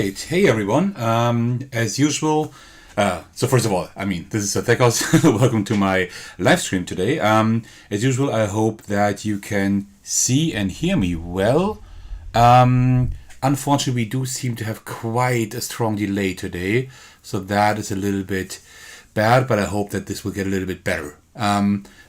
right. Hey, everyone. As usual, so first of all, this is Thekos. Welcome to my live stream today. As usual, I hope that you can see and hear me well. Unfortunately, we do seem to have quite a strong delay today, so that is a little bit bad, but I hope that this will get a little bit better.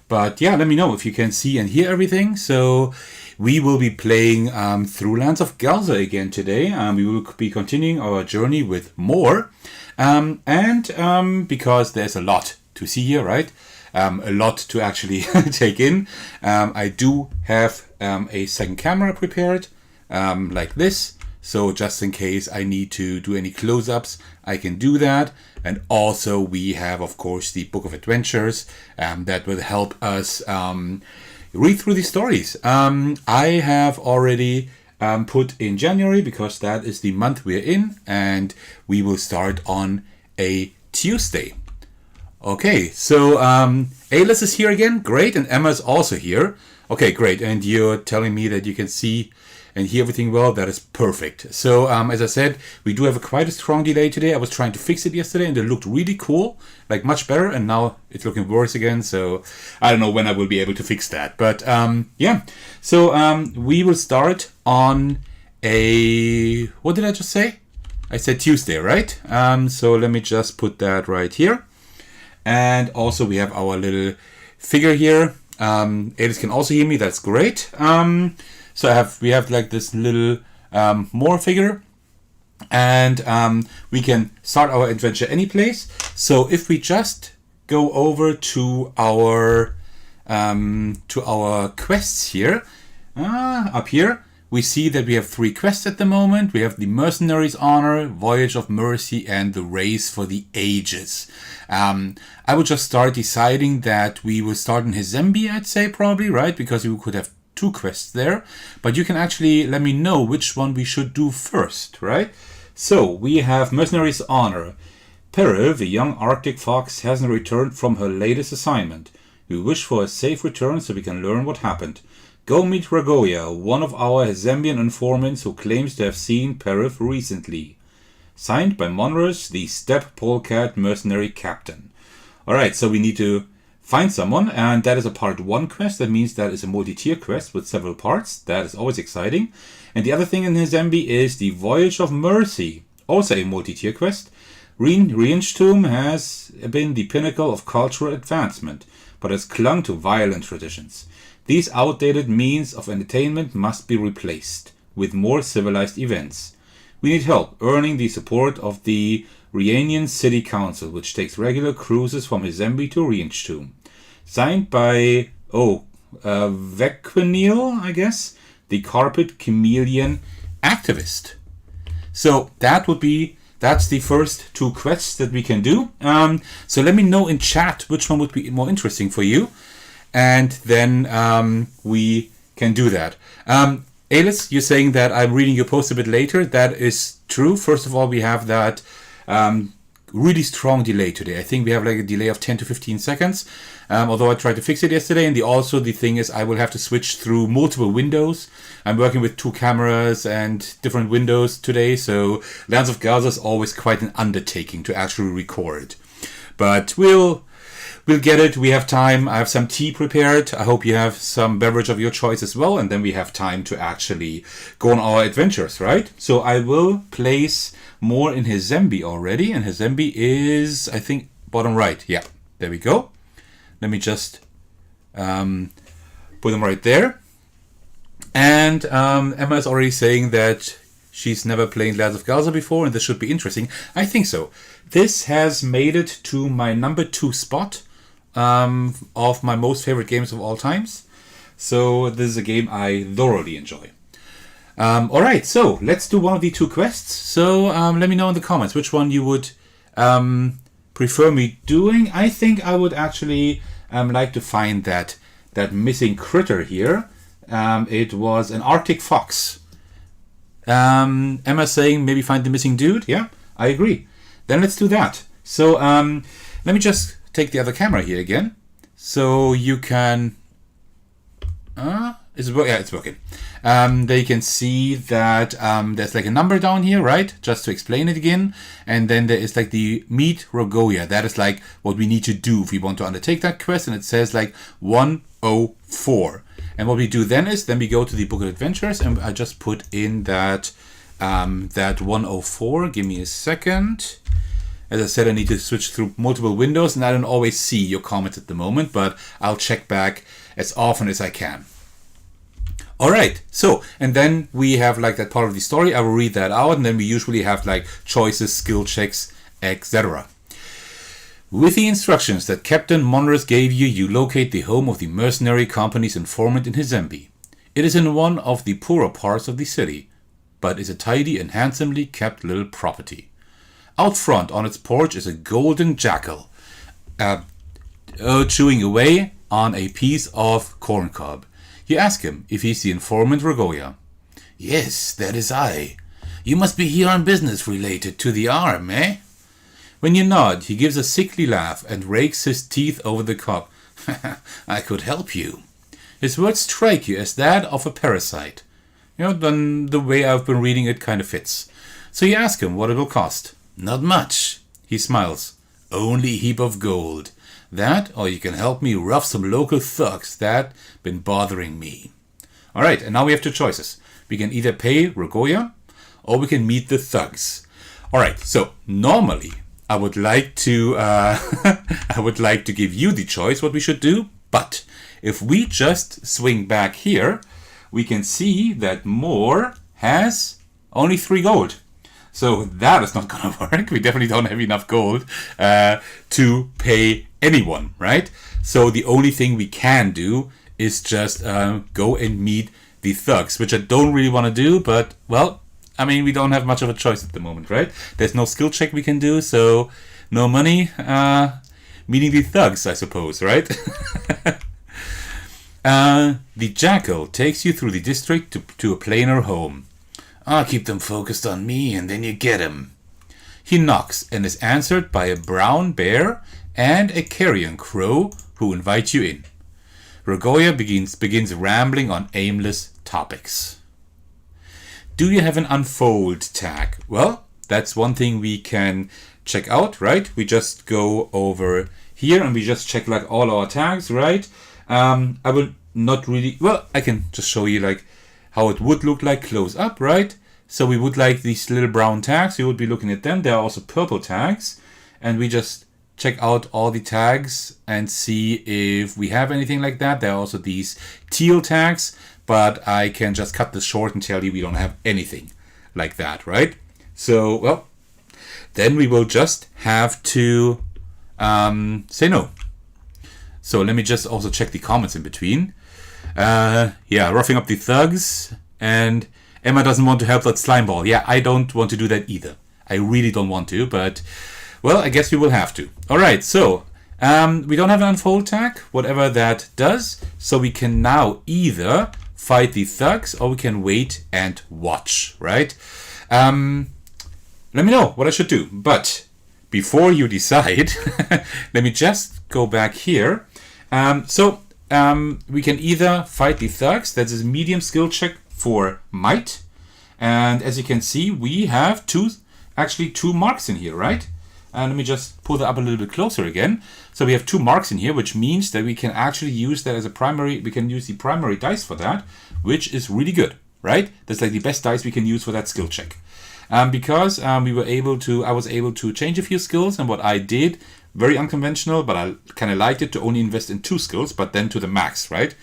But yeah, let me know if you can see and hear everything. So we will be playing through Lands of Galzyr again today. We will be continuing our journey with more. Because there's a lot to see here, right? A lot to actually take in. I do have a second camera prepared like this. So just in case I need to do any close-ups, I can do that. And also we have, of course, the Book of Adventures that will help us read through the stories. I have already put in January because that is the month we're in, and we will start on a Tuesday. Okay, so Alice is here again. Great. And Emma's also here. Okay, great. And you're telling me that you can see and hear everything well. That is perfect. So as I said, we do have quite a strong delay today. I was trying to fix it yesterday and it looked really cool, like much better, and now it's looking worse again. So I don't know when I will be able to fix that, but yeah. So we will start on a, what did I just say? I said Tuesday, right? So let me just put that right here. And also we have our little figure here. Alice can also hear me. That's great. So we have like this little more figure, and we can start our adventure any place. So if we just go over to our quests here, up here, we see that we have 3 quests at the moment. We have the Mercenary's Honor, Voyage of Mercy, and the Race for the Ages. I would just start deciding that we will start in Hizembi, I'd say, probably, right? Because we could have 2 quests there, but you can actually let me know which one we should do first, right? So we have Mercenary's Honor. Periv, a young Arctic fox, hasn't returned from her latest assignment. We wish for a safe return so we can learn what happened. Go meet Ragoya, one of our Hizembian informants who claims to have seen Periv recently. Signed by Monrus, the Steppe Polecat Mercenary Captain. Alright, so we need to find someone, and that is a part 1 quest. That means that is a multi-tier quest with several parts. That is always exciting. And the other thing in Hizembi is the Voyage of Mercy, also a multi-tier quest. Rienchtum has been the pinnacle of cultural advancement, but has clung to violent traditions. These outdated means of entertainment must be replaced with more civilized events. We need help earning the support of the Rianian City Council, which takes regular cruises from Hizembi to Rienchtum. Signed by, Vequinil, I guess, the Carpet Chameleon Activist. So that's the first 2 quests that we can do. So let me know in chat which one would be more interesting for you, and then we can do that. Alice, you're saying that I'm reading your post a bit later. That is true. First of all, we have that really strong delay today. I think we have like a delay of 10 to 15 seconds. Although I tried to fix it yesterday, and the thing is I will have to switch through multiple windows. I'm working with 2 cameras and different windows today, so Lands of Galzyr is always quite an undertaking to actually record. But we'll get it. We have time. I have some tea prepared. I hope you have some beverage of your choice as well. And then we have time to actually go on our adventures, right? So I will place more in Hizembi already. And Hizembi is, I think, bottom right. Yeah, there we go. Let me just put them right there. And Emma is already saying that she's never played Lands of Galzyr before, and this should be interesting. I think so. This has made it to my number 2 spot of my most favorite games of all times. So this is a game I thoroughly enjoy. Alright, so let's do one of the 2 quests. So let me know in the comments which one you would prefer me doing. I think I would actually like to find that missing critter here. It was an Arctic fox. Emma saying maybe find the missing dude. Yeah, I agree. Then let's do that. So let me just take the other camera here again, so you can Is it yeah, it's working. There you can see that there's like a number down here, right? Just to explain it again. And then there is like the meet Rogoya. That is like what we need to do if we want to undertake that quest. And it says like 104. And what we do then is, then we go to the Book of Adventures, and I just put in that 104. Give me a second. As I said, I need to switch through multiple windows, and I don't always see your comments at the moment, but I'll check back as often as I can. All right, so, and then we have like that part of the story. I will read that out, and then we usually have like choices, skill checks, etc. With the instructions that Captain Monrus gave you, you locate the home of the mercenary company's informant in Hizembe. It is in one of the poorer parts of the city, but is a tidy and handsomely kept little property. Out front on its porch is a golden jackal, chewing away on a piece of corn cob. You ask him if he's the informant Rogoya. Yes, that is I. You must be here on business related to the arm, eh? When you nod, he gives a sickly laugh and rakes his teeth over the cob. I could help you. His words strike you as that of a parasite. You know, then the way I've been reading it kind of fits. So you ask him what it will cost. Not much. He smiles. Only a heap of gold. That, or you can help me rough some local thugs that been bothering me. Alright, and now we have two choices. We can either pay Rogoya, or we can meet the thugs. Alright, so normally I would like to give you the choice what we should do, but if we just swing back here, we can see that Moore has only 3 gold. So that is not going to work. We definitely don't have enough gold to pay anyone, right? So the only thing we can do is just go and meet the thugs, which I don't really want to do, but, well, I mean, we don't have much of a choice at the moment, right? There's no skill check we can do, so no money. Meeting the thugs, I suppose, right? The jackal takes you through the district to a plainer home. I'll keep them focused on me, and then you get him. He knocks and is answered by a brown bear and a carrion crow who invite you in. Rogoya begins rambling on aimless topics. Do you have an unfold tag? Well, that's one thing we can check out, right? We just go over here and we just check like all our tags, right? I will not really, well, I can just show you like how it would look like close up, right? So we would like these little brown tags. We would be looking at them. There are also purple tags. And we just check out all the tags and see if we have anything like that. There are also these teal tags. But I can just cut this short and tell you we don't have anything like that, right? So, well, then we will just have to say no. So let me just also check the comments in between. Yeah, roughing up the thugs, and Emma doesn't want to help that slime ball. Yeah, I don't want to do that either. I really don't want to, but, well, I guess we will have to. Alright, so, we don't have an unfold tag, whatever that does, so we can now either fight the thugs or we can wait and watch, right? Let me know what I should do, but before you decide, let me just go back here. We can either fight the thugs. That's a medium skill check for might. And as you can see, we have two marks in here, right? And let me just pull that up a little bit closer again. So we have 2 marks in here, which means that we can actually use that as a primary. We can use the primary dice for that, which is really good, right? That's like the best dice we can use for that skill check. Because I was able to change a few skills, and what I did, very unconventional, but I kind of liked it to only invest in 2 skills, but then to the max, right?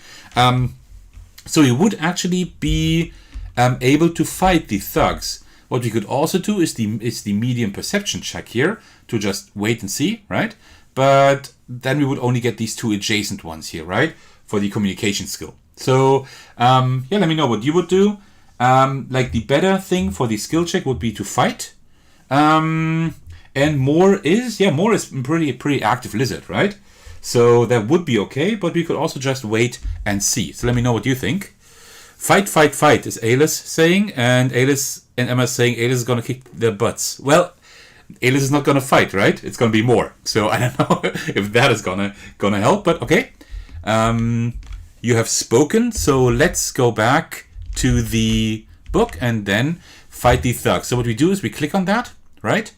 So you would actually be able to fight the thugs. What we could also do is the medium perception check here to just wait and see, right? But then we would only get these 2 adjacent ones here, right? For the communication skill. So yeah, let me know what you would do. Like the better thing for the skill check would be to fight. And more is pretty active lizard, right? So that would be okay, but we could also just wait and see. So let me know what you think. Fight, fight, fight is Alice saying, and Alice and Emma saying Alice is gonna kick their butts. Well, Alice is not gonna fight, right? It's gonna be more. So I don't know if that is gonna help, but okay. you have spoken. So let's go back to the book and then fight the thugs. So what we do is we click on that, right?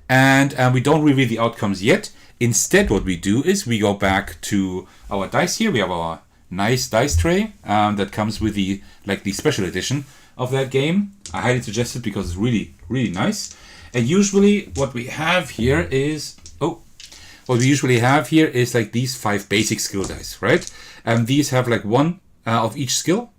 And we don't reveal the outcomes yet. Instead, what we do is we go back to our dice here. We have our nice dice tray that comes with the special edition of that game. I highly suggest it because it's really, really nice. And usually what we have here is like these 5 basic skill dice, right? These have like one of each skill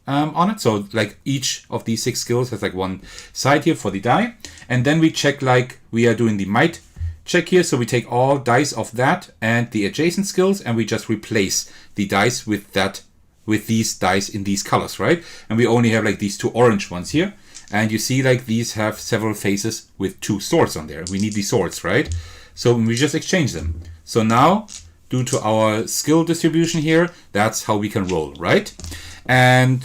on it. So like each of these 6 skills has like one side here for the die. And then we check like we are doing the might check here. So we take all dice of that and the adjacent skills and we just replace the dice with these dice in these colors, right? And we only have like these 2 orange ones here. And you see like these have several faces with 2 swords on there. We need the swords, right? So we just exchange them. So now, due to our skill distribution here, that's how we can roll, right? And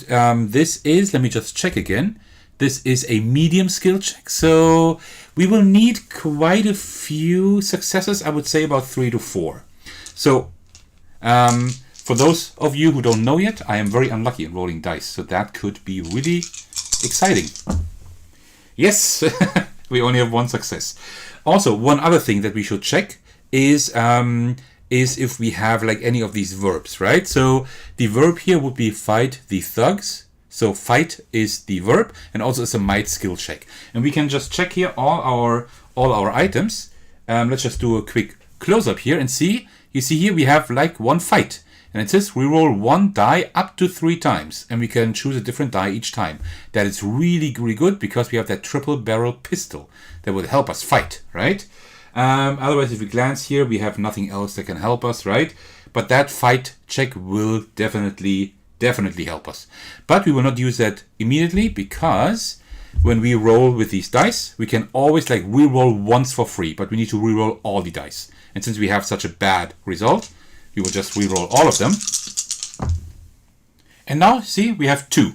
this is, let me just check again. This is a medium skill check. So we will need quite a few successes. I would say about 3 to 4. So for those of you who don't know yet, I am very unlucky in rolling dice. So that could be really exciting. Yes, we only have 1 success. Also, one other thing that we should check is if we have like any of these verbs, right? So the verb here would be fight the thugs. So fight is the verb, and also it's a might skill check. And we can just check here all our items. Let's just do a quick close up here and see. You see here we have like 1 fight. And it says we roll 1 die up to 3 times. And we can choose a different die each time. That is really, really good because we have that triple barrel pistol that will help us fight, right? Otherwise, if we glance here, we have nothing else that can help us, right? But that fight check will definitely help us. But we will not use that immediately because when we roll with these dice, we can always like re-roll once for free, but we need to re-roll all the dice. And since we have such a bad result, we will just re-roll all of them. And now, see, we have 2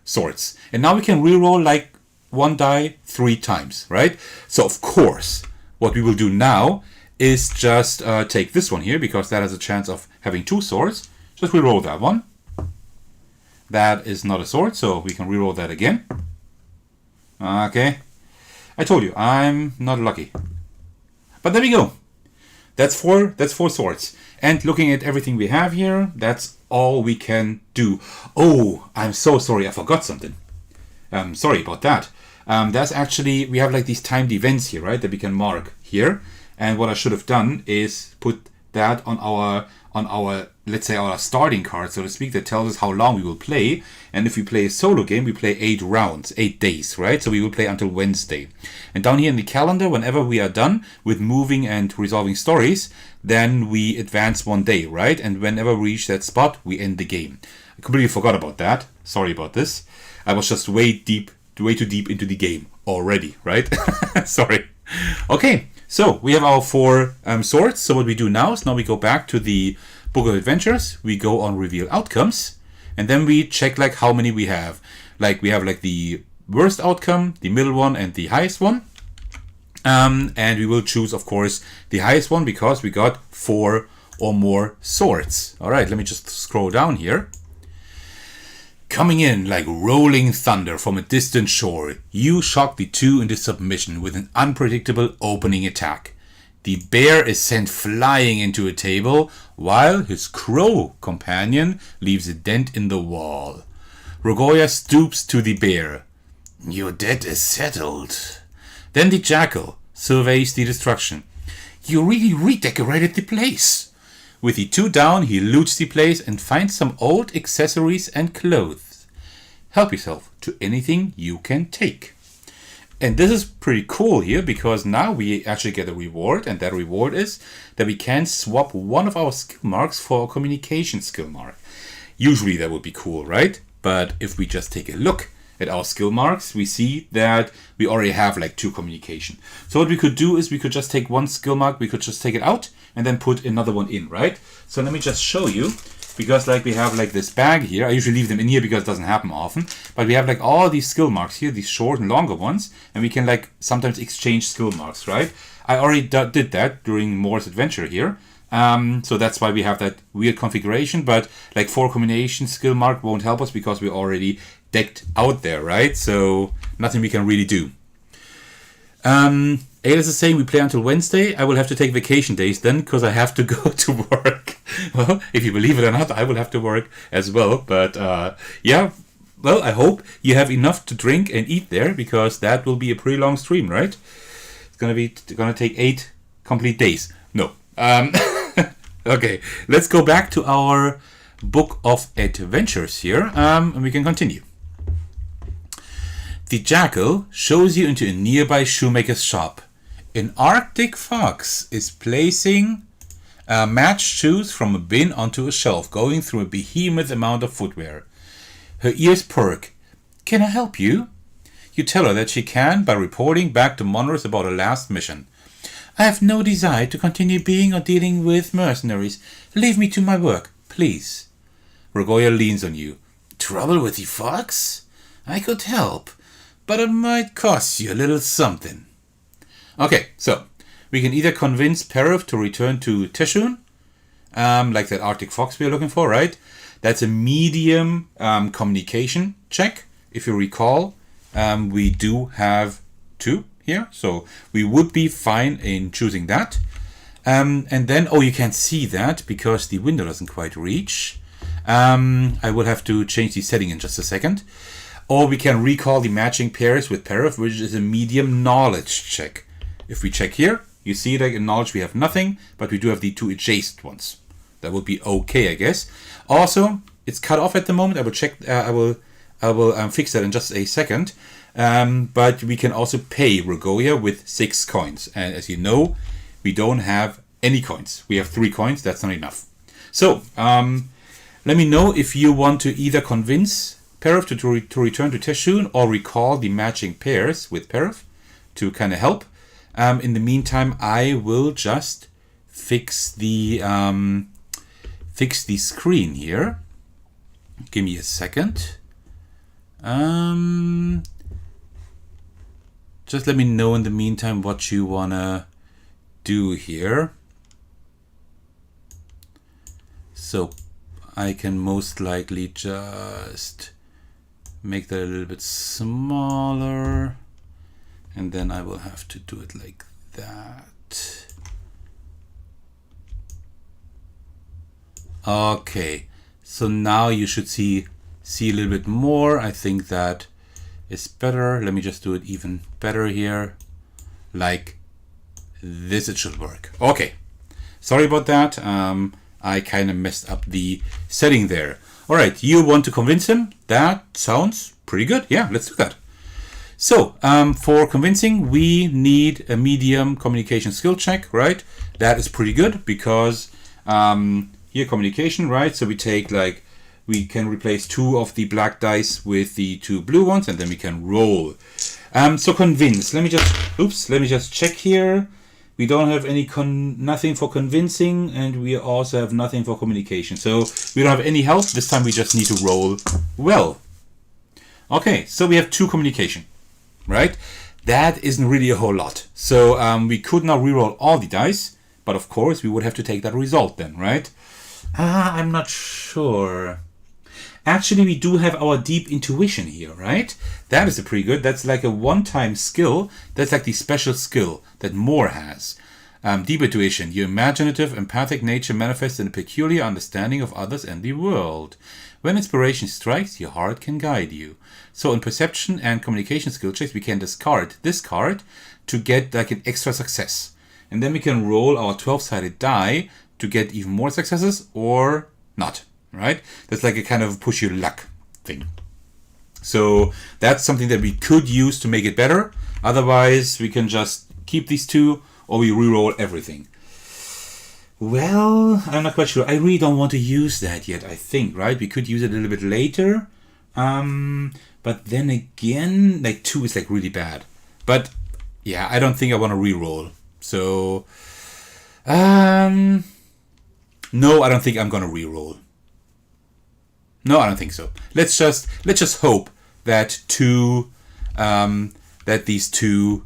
swords. And now we can re-roll like 1 die 3 times, right? So of course, what we will do now is just take this one here because that has a chance of having 2 swords. Just re-roll that one. That is not a sword, so we can re-roll that again. Okay. I told you, I'm not lucky. But there we go. That's 4 swords. And looking at everything we have here, that's all we can do. Oh, I'm so sorry, I forgot something. Sorry about that. That's actually, we have like these timed events here, right, that we can mark here. And what I should have done is put that on our let's say our starting card, so to speak, that tells us how long we will play. And if we play a solo game, we play 8 rounds, 8 days, right? So we will play until Wednesday. And down here in the calendar, whenever we are done with moving and resolving stories, then we advance 1 day, right? And whenever we reach that spot, we end the game. I completely forgot about that. Sorry about this. I was just way too deep into the game already, right? Sorry. Okay, so we have our 4 swords. So what we do now is now we go back to the Book of Adventures. We go on Reveal Outcomes, and then we check like how many we have. Like we have like the worst outcome, the middle one, and the highest one. And we will choose, of course, the highest one because we got 4 or more swords. All right, let me just scroll down here. Coming in like rolling thunder from a distant shore, you shock the 2 into submission with an unpredictable opening attack. The bear is sent flying into a table, while his crow companion leaves a dent in the wall. Rogoya stoops to the bear. Your debt is settled. Then the jackal surveys the destruction. You really redecorated the place. With the 2 down, he loots the place and finds some old accessories and clothes. Help yourself to anything you can take. And this is pretty cool here because now we actually get a reward, and that reward is that we can swap one of our skill marks for a communication skill mark. Usually that would be cool, right? But if we just take a look at our skill marks, we see that we already have like 2 communication. So what we could do is we could just take 1 skill mark, we could just take it out and then put another one in, right? So let me just show you. Because like we have like this bag here, I usually leave them in here because it doesn't happen often, but we have like all these skill marks here, these short and longer ones, and we can like sometimes exchange skill marks, right? I already did that during Moore's adventure here. So that's why we have that weird configuration. But like 4 combination skill mark won't help us because we're already decked out there, right? So nothing we can really do. Alice is saying we play until Wednesday. I will have to take vacation days then because I have to go to work. Well, if you believe it or not, I will have to work as well. But yeah, well, I hope you have enough to drink and eat there because that will be a pretty long stream, right? It's gonna take 8 complete days. No. Okay, let's go back to our book of adventures here, and we can continue. The jackal shows you into a nearby shoemaker's shop. An Arctic fox is placing matched shoes from a bin onto a shelf, going through a behemoth amount of footwear. Her ears perk. Can I help you? You tell her that she can by reporting back to Monrose about her last mission. I have no desire to continue being or dealing with mercenaries. Leave me to my work, please. Rogoya leans on you. Trouble with the fox? I could help, but it might cost you a little something. Okay, so we can either convince Perov to return to Teshun, like that Arctic fox we are looking for, right? That's a medium communication check. If you recall, we do have 2 here, so we would be fine in choosing that. And then, you can't see that because the window doesn't quite reach. I will have to change the setting in just a second. Or we can recall the matching pairs with Perov, which is a medium knowledge check. If we check here, you see that in knowledge we have nothing, but we do have the 2 adjacent ones. That would be okay, I guess. Also, it's cut off at the moment. I will check. I will fix that in just a second. But we can also pay Rogoya with 6 coins. And as you know, we don't have any coins. We have 3 coins. That's not enough. So, let me know if you want to either convince Perov to return to Teshun or recall the matching pairs with Perov to kind of help. In the meantime, I will just fix the screen here. Give me a second. Just let me know in the meantime what you wanna do here. So I can most likely just make that a little bit smaller. And then I will have to do it like that. Okay, so now you should see a little bit more. I think that is better. Let me just do it even better here. Like this, it should work. Okay, sorry about that. I kind of messed up the setting there. All right, you want to convince him? That sounds pretty good. Yeah, let's do that. So, for convincing, we need a medium communication skill check, right? That is pretty good because here communication, right? So we take we can replace 2 of the black dice with the 2 blue ones, and then we can roll. So convince. Let me just check here. We don't have nothing for convincing, and we also have nothing for communication. So we don't have any help. This time we just need to roll well. Okay, so we have 2 communication. Right? That isn't really a whole lot. So we could now reroll all the dice, but of course we would have to take that result then, right? I'm not sure. Actually, we do have our deep intuition here, right? That is a pretty good. That's like a one-time skill. That's like the special skill that Moore has. Deep intuition. Your imaginative, empathic nature manifests in a peculiar understanding of others and the world. When inspiration strikes, your heart can guide you. So in perception and communication skill checks, we can discard this card to get like an extra success. And then we can roll our 12-sided die to get even more successes or not, right? That's like a kind of push your luck thing. So that's something that we could use to make it better. Otherwise, we can just keep these 2 or we reroll everything. Well, I'm not quite sure. I really don't want to use that yet, I think, right? We could use it a little bit later. But then again, 2 is really bad. But yeah, I don't think I want to reroll. So, no, I don't think I'm going to reroll. No, I don't think so. Let's just hope that these 2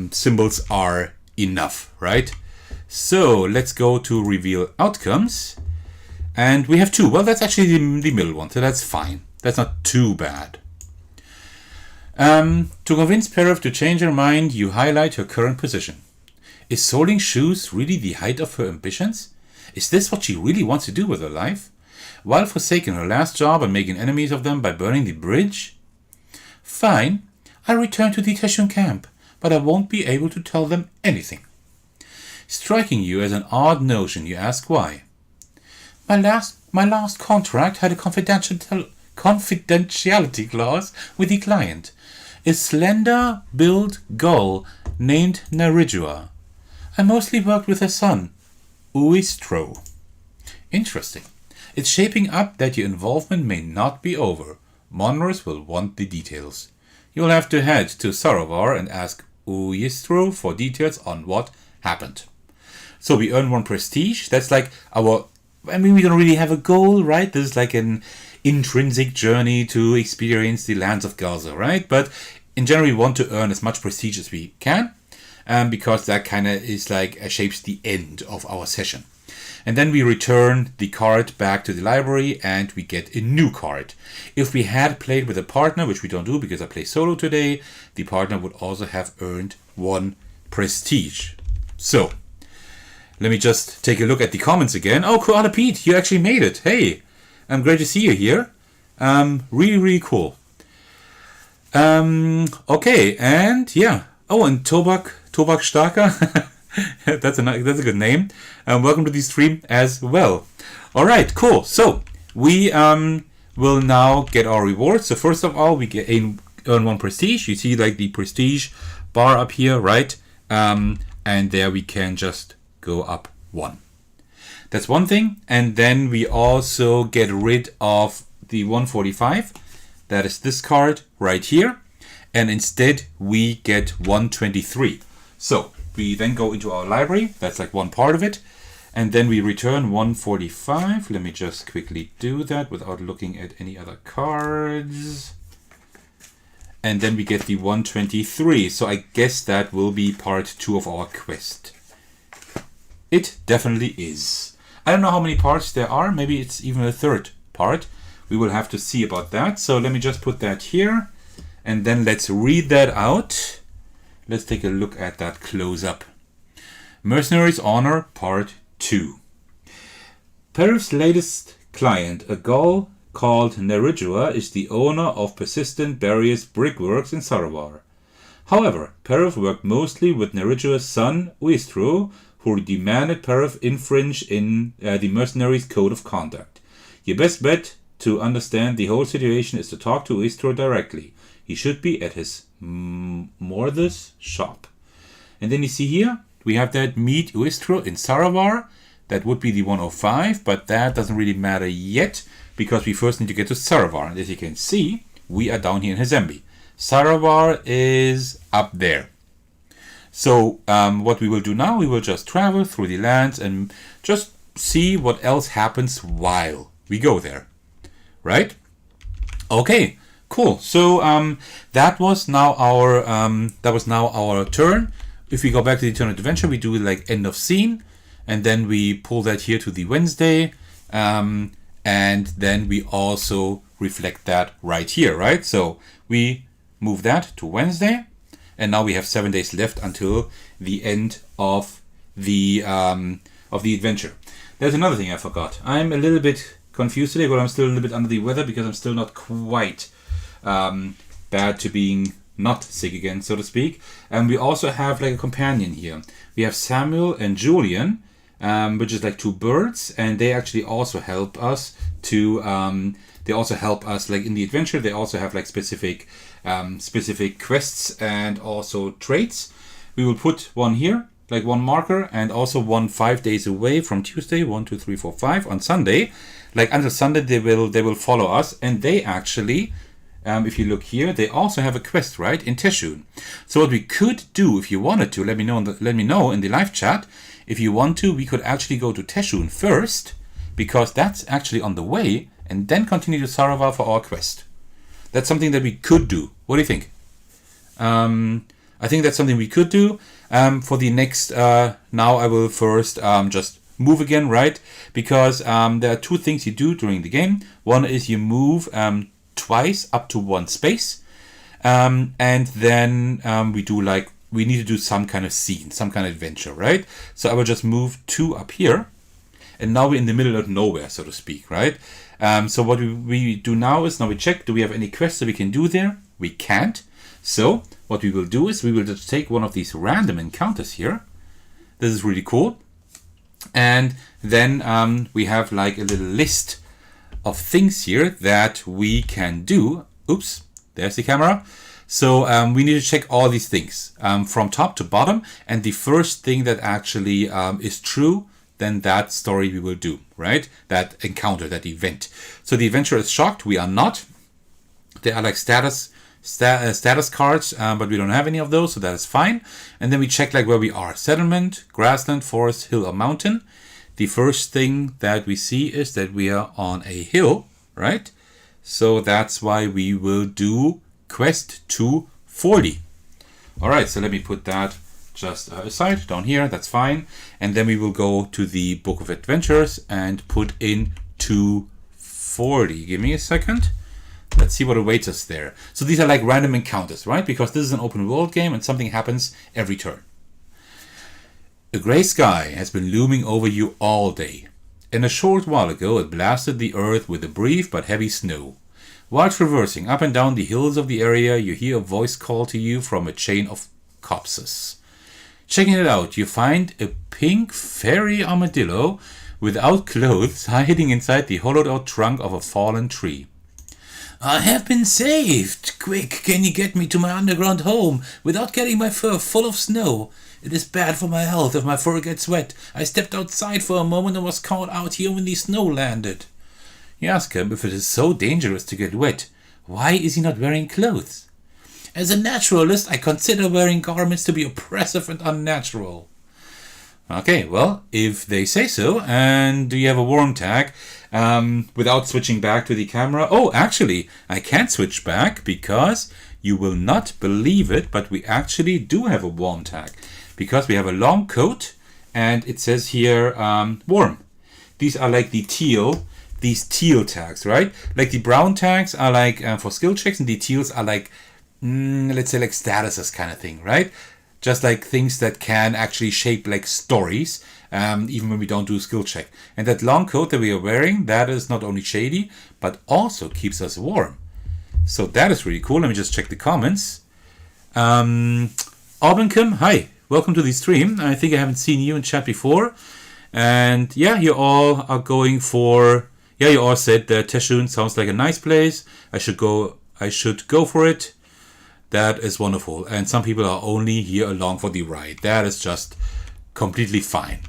symbols are enough, right? So let's go to reveal outcomes. And we have 2. Well, that's actually the middle one, so that's fine. That's not too bad. To convince Perif to change her mind, you highlight her current position. Is soling shoes really the height of her ambitions? Is this what she really wants to do with her life? While forsaking her last job and making enemies of them by burning the bridge? Fine, I'll return to the Teshun camp, but I won't be able to tell them anything. Striking you as an odd notion, you ask why. My last contract had a confidentiality clause with the client. A slender-built gull named Naridua. I mostly worked with her son, Uistro. Interesting. It's shaping up that your involvement may not be over. Monrose will want the details. You'll have to head to Saravar and ask Uistro for details on what happened. So we earn 1 prestige. That's like we don't really have a goal, right? This is like an intrinsic journey to experience the Lands of Galzyr, right? But in general, we want to earn as much prestige as we can, because that kind of is like shapes the end of our session. And then we return the card back to the library and we get a new card. If we had played with a partner, which we don't do because I play solo today, the partner would also have earned 1 prestige. So, let me just take a look at the comments again. Oh, Koala Pete, you actually made it. Hey, I'm great to see you here. Really, really cool. Okay, and yeah. Oh, and Tobak Starker. That's a good name. Welcome to the stream as well. All right, cool. So we will now get our rewards. So first of all, we earn 1 prestige. You see like the prestige bar up here, right? And there we can just go up 1. That's one thing. And then we also get rid of the 145. That is this card right here. And instead we get 123. So we then go into our library. That's like one part of it. And then we return 145. Let me just quickly do that without looking at any other cards. And then we get the 123. So I guess that will be part 2 of our quest. It definitely is. I don't know how many parts there are. Maybe it's even a 3rd part. We will have to see about that. So let me just put that here. And then let's read that out. Let's take a look at that close up. Mercenaries Honor Part 2. Perif's latest client, a gull called Naridua, is the owner of Persistent Barriers Brickworks in Saravar. However, Perif worked mostly with Naridua's son, Uistro, who demanded Perif infringe in the mercenaries' code of conduct. Your best bet to understand the whole situation is to talk to Uistro directly. He should be at his Morthus shop. And then you see here, we have that meet Uistro in Saravar. That would be the 105, but that doesn't really matter yet, because we first need to get to Saravar. And as you can see, we are down here in Hazembi. Saravar is up there. So what we will do now, we will just travel through the lands and just see what else happens while we go there. Right? Okay, cool. So that was now our turn. If we go back to the turn of adventure, we do like end of scene, and then we pull that here to the Wednesday, and then we also reflect that right here, right? So we move that to Wednesday, and now we have 7 days left until the end of the adventure. There's another thing I forgot. I'm a little bit confused today, but I'm still a little bit under the weather because I'm still not quite bad to being not sick again, so to speak. And we also have like a companion here. We have Samuel and Julian, which is like 2 birds, and they actually also help us to. They also help us like in the adventure. They also have like specific quests and also traits. We will put one here, like one marker, and also one 5 days away from Tuesday. 1, 2, 3, 4, 5 on Sunday. Like until Sunday, they will follow us, and they actually. If you look here, they also have a quest, right, in Teshun. So what we could do, if you wanted to, let me know in the live chat. If you want to, we could actually go to Teshun first, because that's actually on the way, and then continue to Saravar for our quest. That's something that we could do. What do you think? I think that's something we could do. For the next, now I will first just move again, right? Because there are two things you do during the game. One is you move twice up to one space. And then we need to do some kind of scene, some kind of adventure, right? So I will just move 2 up here. And now we're in the middle of nowhere, so to speak, right? So what we do now is, now we check, do we have any quests that we can do there? We can't. So what we will do is we will just take one of these random encounters here. This is really cool. And then we have like a little list of things here that we can do. Oops, there's the camera. So we need to check all these things from top to bottom. And the first thing that actually is true, then that story we will do, right? That encounter, that event. So the adventurer is shocked. We are not. They are like status cards, but we don't have any of those, so that is fine. And then we check like where we are. Settlement, grassland, forest, hill, or mountain. The first thing that we see is that we are on a hill, right? So that's why we will do quest 240. All right, so let me put that just aside down here. That's fine. And then we will go to the Book of Adventures and put in 240. Give me a second. Let's see what awaits us there. So these are like random encounters, right? Because this is an open world game and something happens every turn. A grey sky has been looming over you all day. And a short while ago it blasted the earth with a brief but heavy snow. While traversing up and down the hills of the area, you hear a voice call to you from a chain of copses. Checking it out, you find a pink fairy armadillo without clothes hiding inside the hollowed out trunk of a fallen tree. I have been saved! Quick, can you get me to my underground home without getting my fur full of snow? It is bad for my health if my fur gets wet. I stepped outside for a moment and was caught out here when the snow landed. You ask him if it is so dangerous to get wet. Why is he not wearing clothes? As a naturalist, I consider wearing garments to be oppressive and unnatural. Okay, well, if they say so, and do you have a warm tag? Without switching back to the camera. Oh, actually, I can't switch back because you will not believe it, but we actually do have a warm tag because we have a long coat and it says here warm. These are like these teal tags, right? Like the brown tags are like for skill checks and the teals are like, let's say like statuses kind of thing, right? Just like things that can actually shape like stories, even when we don't do skill check. And that long coat that we are wearing, that is not only shady, but also keeps us warm. So that is really cool. Let me just check the comments. Aubenkim, hi, welcome to the stream. I think I haven't seen you in chat before. And yeah, you all are going for, yeah, you all said that Teshun sounds like a nice place. I should go for it. That is wonderful. And some people are only here along for the ride. That is just completely fine.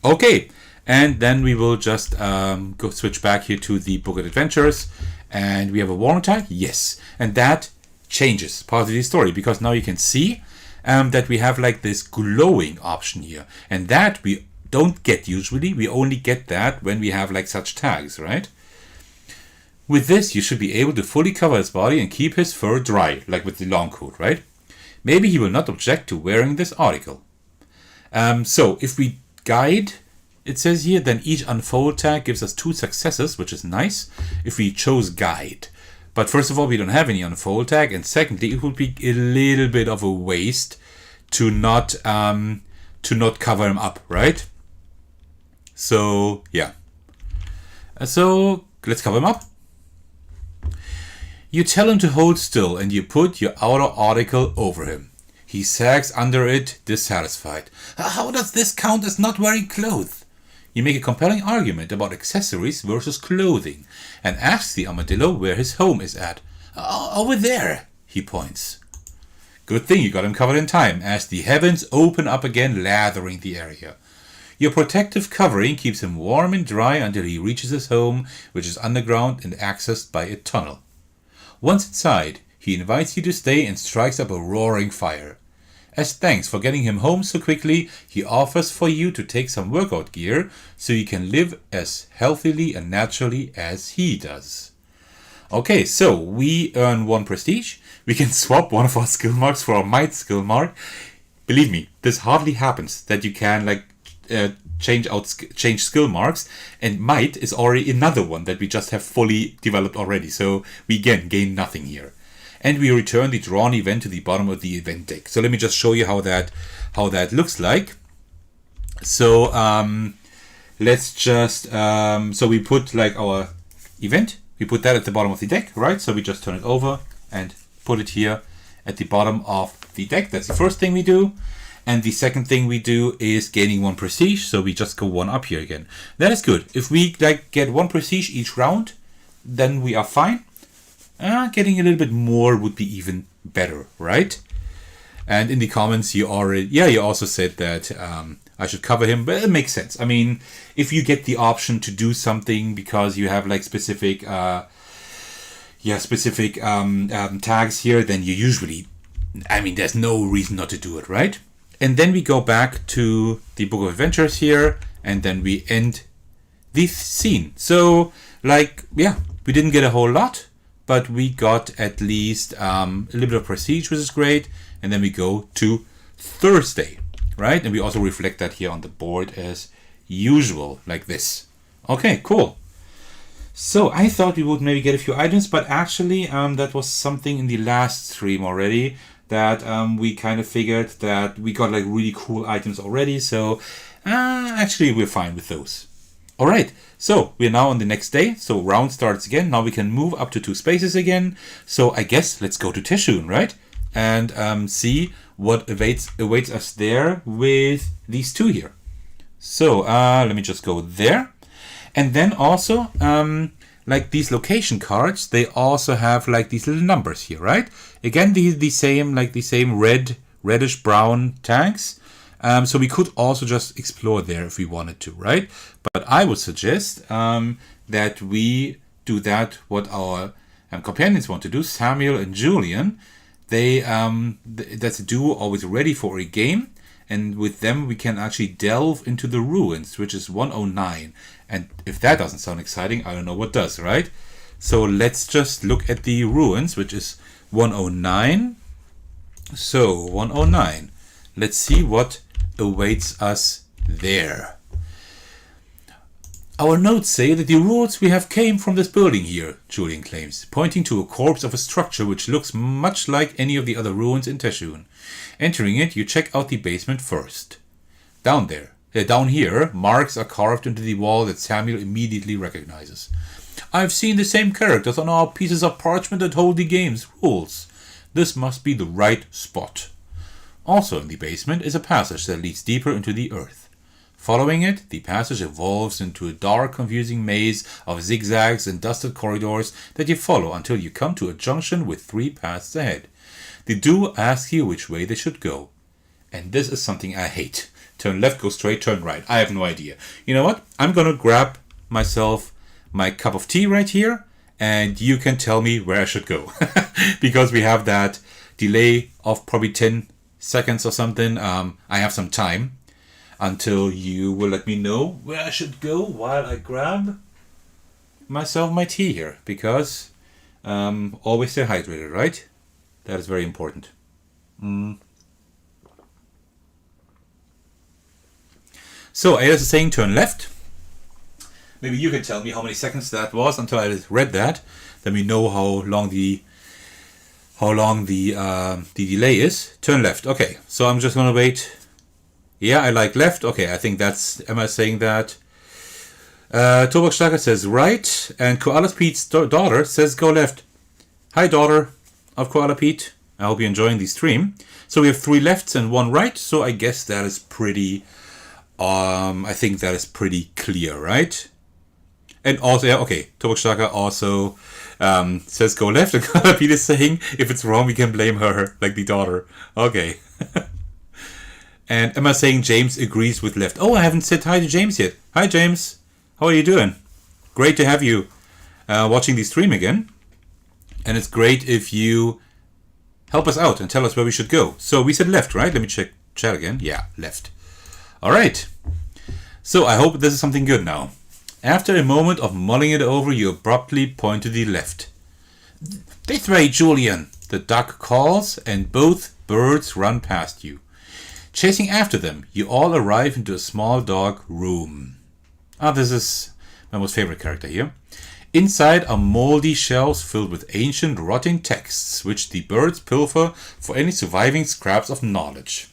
Okay. And then we will just go switch back here to the Book of Adventures. And we have a warm tag. Yes. And that changes part of the story because now you can see that we have like this glowing option here. And that we don't get usually. We only get that when we have like such tags, right? With this, you should be able to fully cover his body and keep his fur dry, like with the long coat, right? Maybe he will not object to wearing this article. So, if we guide, it says here, then each unfold tag gives us 2 successes, which is nice, if we chose guide. But first of all, we don't have any unfold tag, and secondly, it would be a little bit of a waste to not cover him up, right? So, yeah. So, let's cover him up. You tell him to hold still and you put your outer article over him. He sags under it, dissatisfied. How does this count as not wearing clothes? You make a compelling argument about accessories versus clothing and ask the armadillo where his home is at. Over there, he points. Good thing you got him covered in time as the heavens open up again, lathering the area. Your protective covering keeps him warm and dry until he reaches his home, which is underground and accessed by a tunnel. Once inside, he invites you to stay and strikes up a roaring fire. As thanks for getting him home so quickly, he offers for you to take some workout gear so you can live as healthily and naturally as he does. Okay, so we earn 1 prestige. We can swap one of our skill marks for our might skill mark. believe me, this hardly happens that you can like change skill marks, and might is already another one that we just have fully developed already. So we again gain nothing here. And we return the drawn event to the bottom of the event deck. So let me just show you how that looks like. So let's just so we put like our event, we put that at the bottom of the deck, right? So we just turn it over and put it here at the bottom of the deck. That's the first thing we do. And the second thing we do is gaining 1 prestige. So we just go 1 up here again. That is good. If we like get 1 prestige each round, then we are fine. Getting a little bit more would be even better, right? And in the comments, you also said that I should cover him, but it makes sense. I mean, if you get the option to do something because you have like specific tags here, then you usually, I mean, there's no reason not to do it, right? And then we go back to the Book of Adventures here, and then we end this scene. So, like, yeah, we didn't get a whole lot, but we got at least a little bit of prestige, which is great. And then we go to Thursday, right? And we also reflect that here on the board as usual, like this. Okay, cool. So I thought we would maybe get a few items, but actually that was something in the last stream already that we kind of figured that we got like really cool items already. So actually we're fine with those. All right, so we're now on the next day. So round starts again. Now we can move up to 2 spaces again. So I guess let's go to Teshun, right? And see what awaits us there with these 2 here. So let me just go there. And then also, like these location cards, they also have like these little numbers here, right? Again, the same reddish brown tags. So we could also just explore there if we wanted to, right? But I would suggest that we do that what our companions want to do. Samuel and Julian, that's a duo always ready for a game. And with them, we can actually delve into the ruins, which is 109. And if that doesn't sound exciting, I don't know what does, right? So let's just look at the ruins, which is 109. So 109. Let's see what awaits us there. Our notes say that the ruins we have came from this building here, Julian claims, pointing to a corpse of a structure which looks much like any of the other ruins in Teshun. Entering it, you check out the basement first. Down here, marks are carved into the wall that Samuel immediately recognizes. I've seen the same characters on our pieces of parchment that hold the game's rules. This must be the right spot. Also in the basement is a passage that leads deeper into the earth. Following it, the passage evolves into a dark, confusing maze of zigzags and dusted corridors that you follow until you come to a junction with 3 paths ahead. The duo ask you which way they should go. And this is something I hate. Turn left, go straight, turn right. I have no idea. You know what? I'm gonna grab myself my cup of tea right here, and you can tell me where I should go. Because we have that delay of probably 10 seconds or something. I have some time until you will let me know where I should go while I grab myself my tea here. Because always stay hydrated, right? That is very important. So Ada is saying turn left. Maybe you can tell me how many seconds that was until I read that. Then we know how long the delay is. Turn left. Okay, so I'm just gonna wait. Yeah, I like left. Okay, I think that's Emma saying that. Tobak Starker says right, and Koala Pete's daughter says go left. Hi, daughter of Koala Pete. I hope you're enjoying the stream. So we have 3 lefts and 1 right. So I guess that is pretty. I think that is pretty clear, right? And also, yeah, okay. Tobak Starker also says go left, and Koala Pete is saying if it's wrong, we can blame her, like the daughter. Okay. And Emma saying James agrees with left. Oh, I haven't said hi to James yet. Hi, James. How are you doing? Great to have you watching the stream again. And it's great if you help us out and tell us where we should go. So we said left, right? Let me check chat again. Yeah, left. All right. So I hope this is something good now. After a moment of mulling it over, you abruptly point to the left. This way, Julian, the duck calls, and both birds run past you. Chasing after them, you all arrive into a small dark room. This is my most favorite character here. Inside are moldy shelves filled with ancient, rotting texts, which the birds pilfer for any surviving scraps of knowledge.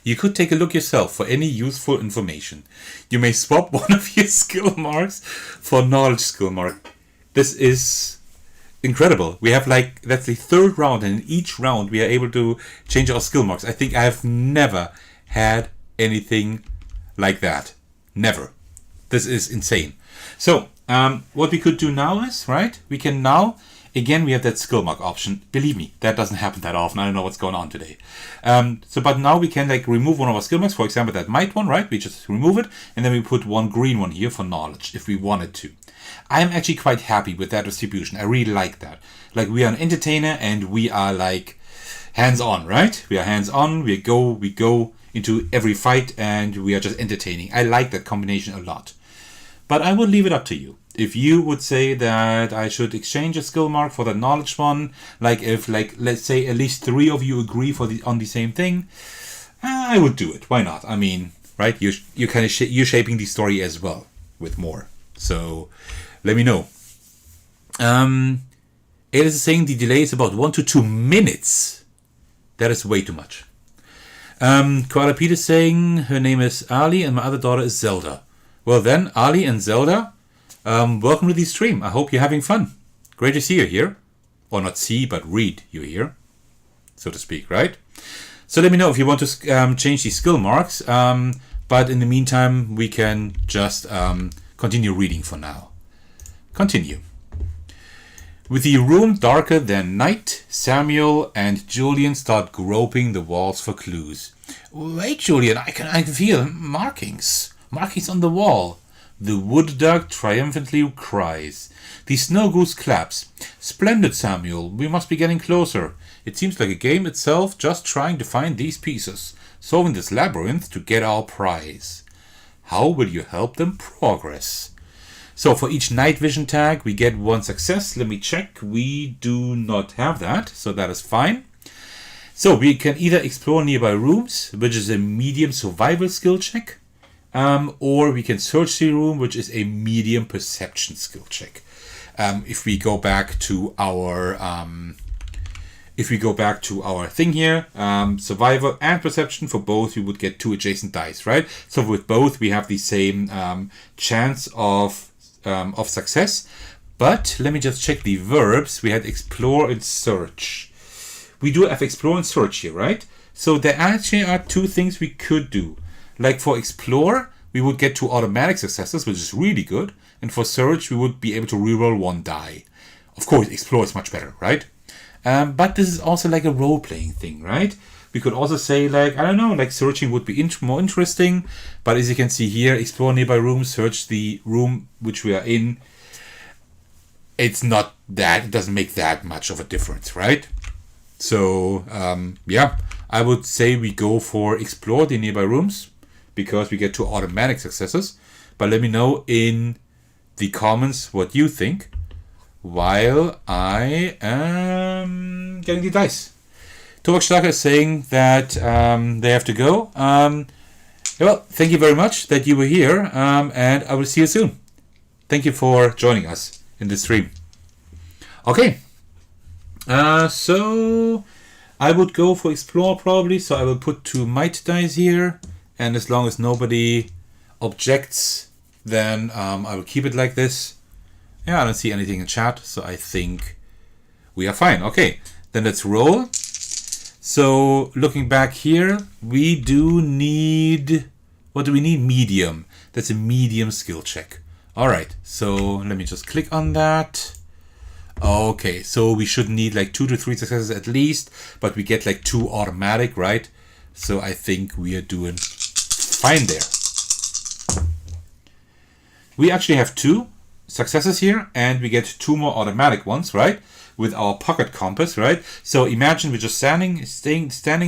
You could take a look yourself for any useful information. You may swap one of your skill marks for a knowledge skill mark. This is incredible. We have that's the third round, and in each round we are able to change our skill marks. I think I have never had anything like that. Never. This is insane. So, what we could do now is, right, we can now, again, we have that skill mark option. Believe me, that doesn't happen that often. I don't know what's going on today. But now we can remove one of our skill marks. For example, that might one, right? We just remove it, and then we put one green one here for knowledge, if we wanted to. I'm actually quite happy with that distribution. I really like that. We are an entertainer, and we are hands-on, right? We are hands-on. We go into every fight, and we are just entertaining. I like that combination a lot. But I would leave it up to you. If you would say that I should exchange a skill mark for the knowledge one, if let's say at least 3 of you agree on the same thing, I would do it. Why not? I mean, right? You're kind of you're shaping the story as well with more. So let me know. Alice is saying the delay is about 1 to 2 minutes. That is way too much. Koala Pete is saying her name is Ali and my other daughter is Zelda. Well then, Ali and Zelda, welcome to the stream. I hope you're having fun. Great to see you here. Or not see, but read you here, so to speak, right? So let me know if you want to change the skill marks. But in the meantime, we can just continue reading for now. Continue. With the room darker than night, Samuel and Julian start groping the walls for clues. Wait, Julian, I can feel markings. Markings on the wall. The wood duck triumphantly cries. The snow goose claps. Splendid, Samuel. We must be getting closer. It seems like a game itself, just trying to find these pieces, solving this labyrinth to get our prize. How will you help them progress? So for each night vision tag, we get 1 success. Let me check. We do not have that, so that is fine. So we can either explore nearby rooms, which is a medium survival skill check, or we can search the room, which is a medium perception skill check. If we go back to our thing here, survival and perception, for both we would get 2 adjacent dice, right? So with both we have the same chance of success. But let me just check the verbs. We had explore and search. We do have explore and search here, right? So there actually are 2 things we could do. For explore, we would get 2 automatic successes, which is really good. And for search, we would be able to reroll 1 die. Of course, explore is much better, right? But this is also a role-playing thing, right? We could also say, I don't know, searching would be more interesting. But as you can see here, explore nearby rooms, search the room which we are in. It's not that, it doesn't make that much of a difference, right? So, yeah, I would say we go for explore the nearby rooms, because we get 2 automatic successes. But let me know in the comments what you think while I am getting the dice. Tobak Starker is saying that they have to go. Well, thank you very much that you were here, and I will see you soon. Thank you for joining us in this stream. Okay, so I would go for explore probably, so I will put 2 might dice here. And as long as nobody objects, then I will keep it like this. Yeah, I don't see anything in chat, so I think we are fine. Okay, then let's roll. So looking back here, we do need... What do we need? Medium. That's a medium skill check. All right, so let me just click on that. Okay, so we should need 2 to 3 successes at least, but we get 2 automatic, right? So I think we are doing fine there. We actually have 2 successes here, and we get 2 more automatic ones, right? With our pocket compass, right? So imagine we're just standing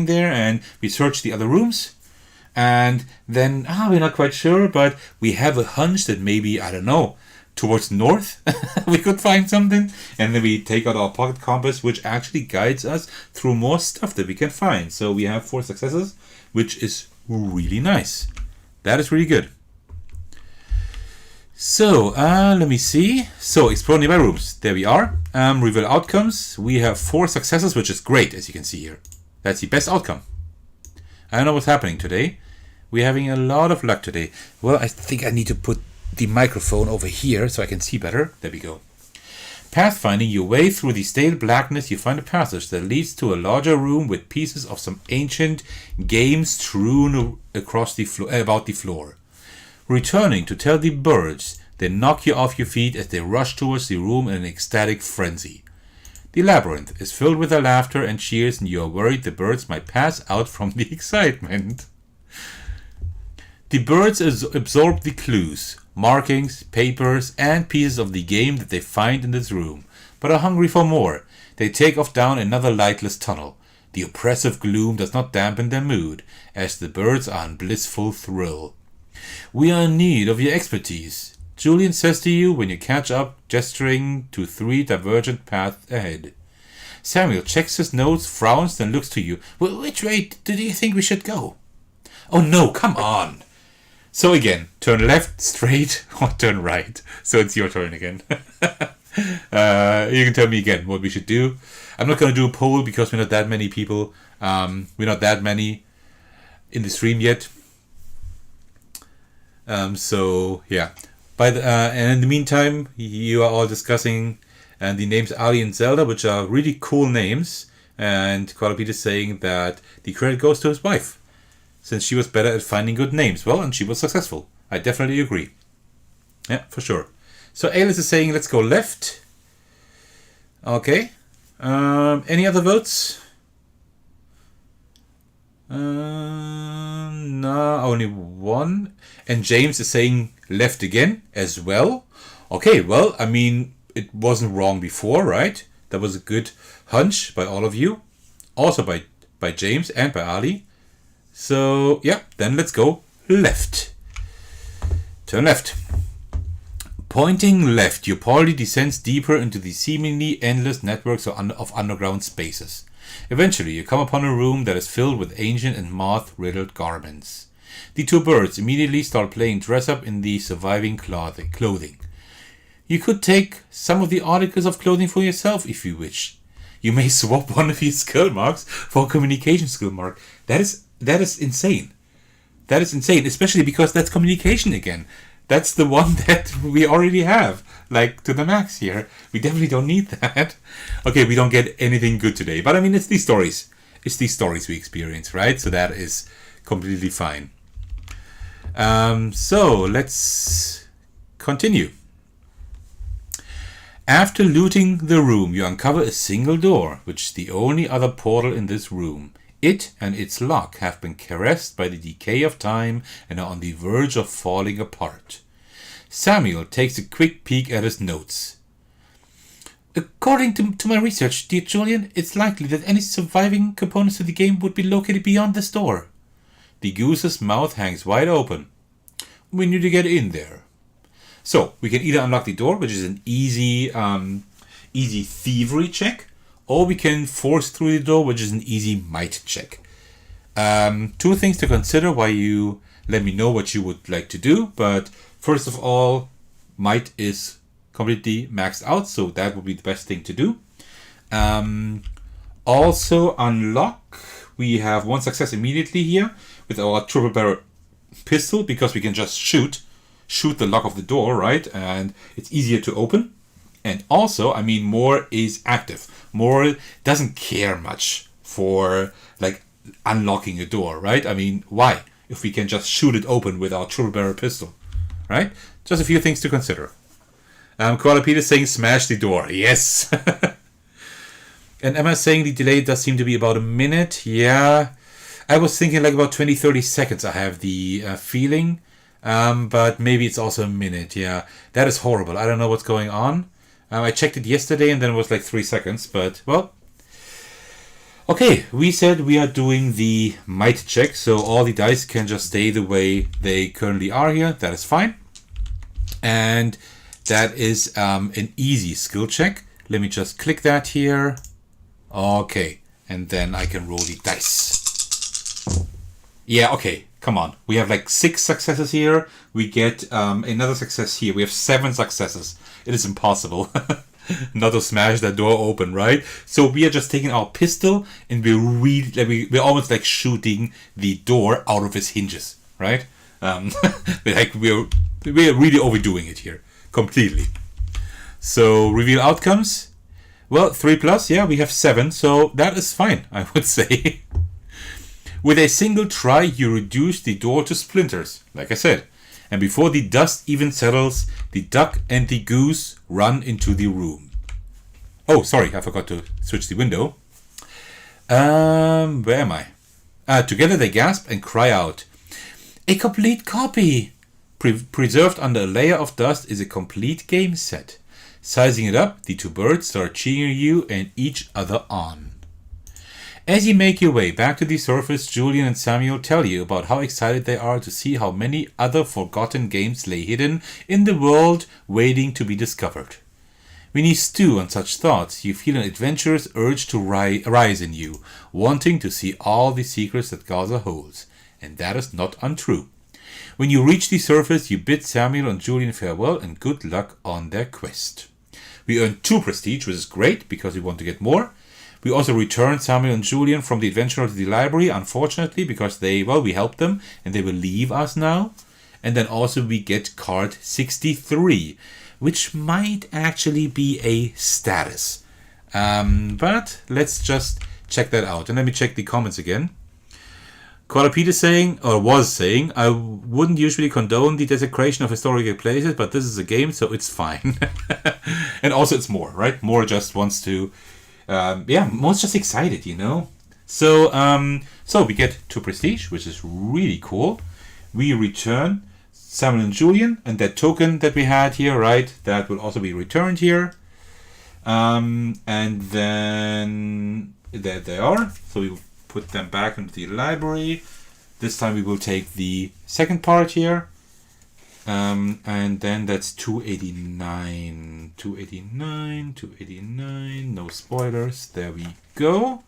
there, and we search the other rooms, and then we're not quite sure, but we have a hunch that maybe, I don't know, towards north, we could find something. And then we take out our pocket compass, which actually guides us through more stuff that we can find. So we have 4 successes, which is really nice. That is really good. So, let me see. So, explore nearby rooms. There we are. Reveal outcomes. We have 4 successes, which is great, as you can see here. That's the best outcome. I don't know what's happening today. We're having a lot of luck today. Well, I think I need to put the microphone over here so I can see better. There we go. Pathfinding your way through the stale blackness, you find a passage that leads to a larger room with pieces of some ancient games strewn across the about the floor. Returning to tell the birds, they knock you off your feet as they rush towards the room in an ecstatic frenzy. The labyrinth is filled with their laughter and cheers, and you are worried the birds might pass out from the excitement. The birds absorb the clues, markings, papers, and pieces of the game that they find in this room, but are hungry for more. They take off down another lightless tunnel. The oppressive gloom does not dampen their mood, as the birds are in blissful thrill. We are in need of your expertise, Julian says to you when you catch up, gesturing to 3 divergent paths ahead. Samuel checks his notes, frowns, then looks to you. Well, which way do you think we should go? Oh no, come on! So again, turn left, straight, or turn right. So it's your turn again. You can tell me again what we should do. I'm not going to do a poll because we're not that many people. We're not that many in the stream yet. So yeah, and in the meantime, you are all discussing the names Ali and Zelda, which are really cool names. And Quality is saying that the credit goes to his wife, since she was better at finding good names. Well, and she was successful. I definitely agree. Yeah, for sure. So Alice is saying let's go left. Okay. Any other votes? No, only one. And James is saying left again as well. Okay, well, I mean, it wasn't wrong before, right? That was a good hunch by all of you. Also by James and by Ali. So, yeah, then let's go left. Turn left. Pointing left, your party descends deeper into the seemingly endless networks of underground spaces. Eventually, you come upon a room that is filled with ancient and moth-riddled garments. The 2 birds immediately start playing dress-up in the surviving clothing. You could take some of the articles of clothing for yourself if you wish. You may swap one of your skill marks for a communication skill mark. That is insane. That is insane, especially because that's communication again. That's the one that we already have, like to the max here. We definitely don't need that. Okay, we don't get anything good today, but I mean, it's these stories. It's these stories we experience, right? So that is completely fine. So let's continue. After looting the room, you uncover a single door, which is the only other portal in this room. It and its lock have been caressed by the decay of time and are on the verge of falling apart. Samuel takes a quick peek at his notes. According to my research, dear Julian, it's likely that any surviving components to the game would be located beyond this door. The goose's mouth hangs wide open. We need to get in there. So, we can either unlock the door, which is an easy thievery check, or we can force through the door, which is an easy might check. 2 things to consider while you let me know what you would like to do. But first of all, might is completely maxed out, so that would be the best thing to do. Also, unlock. We have 1 success immediately here with our triple barrel pistol, because we can just shoot the lock of the door, right? And it's easier to open. And also, I mean, Moore is active. Moore doesn't care much for, like, unlocking a door, right? I mean, why? If we can just shoot it open with our triple barrel pistol, right? Just a few things to consider. Koala Peter saying smash the door. Yes! And Emma saying the delay does seem to be about a minute. Yeah. I was thinking like about 20-30 seconds, I have the feeling. But maybe it's also a minute. Yeah. That is horrible. I don't know what's going on. I checked it yesterday and then it was like 3 seconds. But, well. Okay. We said we are doing the might check. So all the dice can just stay the way they currently are here. That is fine. And that is an easy skill check. Let me just click that here. Okay, and then I can roll the dice. Yeah, okay, come on. We have like 6 successes here. We get another success here. We have 7 successes. It is impossible not to smash that door open, right? So we are just taking our pistol and we're almost like shooting the door out of its hinges, right? Like we're really overdoing it here completely. So reveal outcomes. Well, 3+, yeah, we have 7, so that is fine, I would say. With a single try, you reduce the door to splinters, like I said. And before the dust even settles, the duck and the goose run into the room. Oh, sorry, I forgot to switch the window. Where am I? Together they gasp and cry out. A complete copy! Preserved under a layer of dust is a complete game set. Sizing it up, the 2 birds start cheering you and each other on. As you make your way back to the surface, Julian and Samuel tell you about how excited they are to see how many other forgotten games lay hidden in the world waiting to be discovered. When you stew on such thoughts, you feel an adventurous urge to rise in you, wanting to see all the secrets that Galzyr holds. And that is not untrue. When you reach the surface, you bid Samuel and Julian farewell and good luck on their quest. We earn 2 prestige, which is great because we want to get more. We also return Samuel and Julian from the adventure to the library, unfortunately, because we helped them and they will leave us now. And then also we get card 63, which might actually be a status. But let's just check that out. And let me check the comments again. Qualapete is saying, or was saying, I wouldn't usually condone the desecration of historical places, but this is a game, so it's fine. And also it's more, right? More just wants to, More's just excited, you know? So we get 2 prestige, which is really cool. We return Samuel and Julian, and that token that we had here, right? That will also be returned here. And then there they are. So we put them back into the library. This time we will take the second part here. And then that's 289. 289. No spoilers. There we go.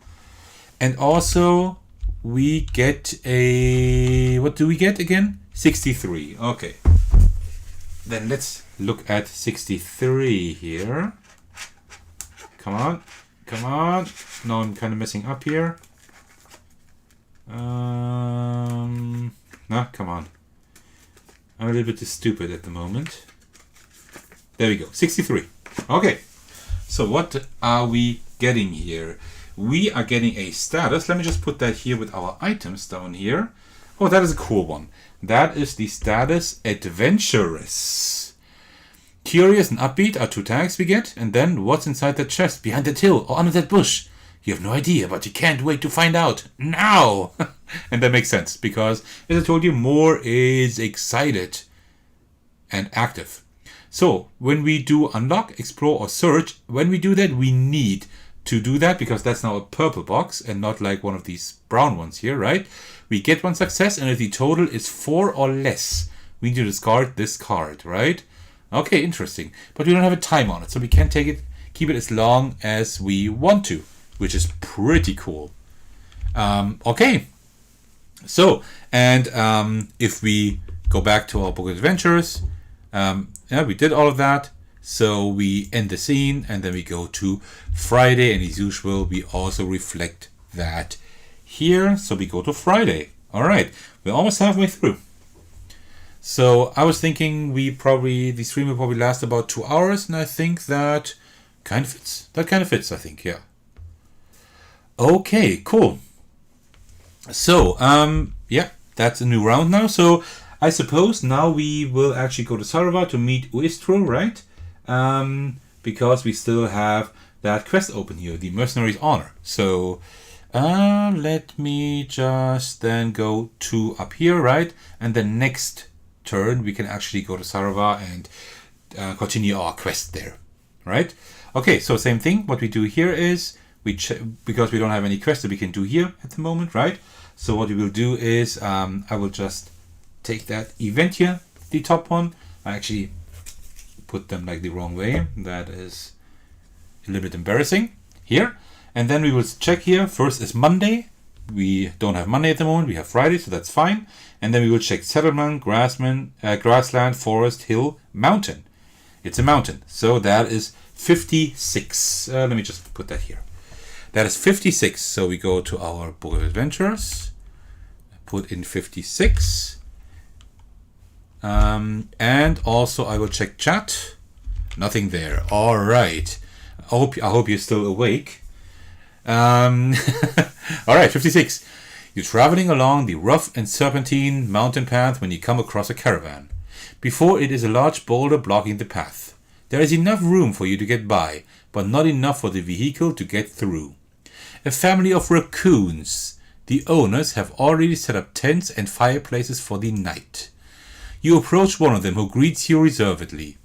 And also we get a... What do we get again? 63. Okay. Then let's look at 63 here. Come on. Now I'm kind of messing up here. Come on. I'm a little bit too stupid at the moment. There we go. 63. Okay. So what are we getting here? We are getting a status. Let me just put that here with our items down here. Oh, that is a cool one. That is the status Adventurous. Curious and upbeat are 2 tags we get. And then what's inside that chest, behind that hill, or under that bush? You have no idea, but you can't wait to find out. Now! And that makes sense, because, as I told you, More is excited and active. So, when we do unlock, explore, or search, when we do that, we need to do that, because that's now a purple box, and not like one of these brown ones here, right? We get 1 success, and if the total is 4 or less, we need to discard this card, right? Okay, interesting. But we don't have a time on it, so we can keep it as long as we want to, which is pretty cool. Okay. So, and if we go back to our book of adventures, we did all of that. So we end the scene and then we go to Friday, and as usual, we also reflect that here. So we go to Friday. All right. We're almost halfway through. So I was thinking the stream will probably last about 2 hours, and I think that kind of fits. I think, yeah. Okay, cool. So, that's a new round now. So, I suppose now we will actually go to Sarava to meet Uistro, right? Because we still have that quest open here, the Mercenary's Honor. So, let me just then go to up here, right? And then next turn, we can actually go to Sarava and continue our quest there, right? Okay, so same thing. What we do here is because we don't have any quests that we can do here at the moment, right? So what we will do is I will just take that event here, the top one. I actually put them like the wrong way. That is a little bit embarrassing here. And then we will check here. First is Monday. We don't have Monday at the moment. We have Friday, so that's fine. And then we will check settlement, grassland, forest, hill, mountain. It's a mountain. So that is 56. Let me just put that here. That is 56. So we go to our Book of Adventures. Put in 56. And also I will check chat. Nothing there. All right. I hope you're still awake. All right, 56. You're traveling along the rough and serpentine mountain path when you come across a caravan. Before it is a large boulder blocking the path. There is enough room for you to get by, but not enough for the vehicle to get through. A family of raccoons. The owners have already set up tents and fireplaces for the night. You approach one of them, who greets you reservedly.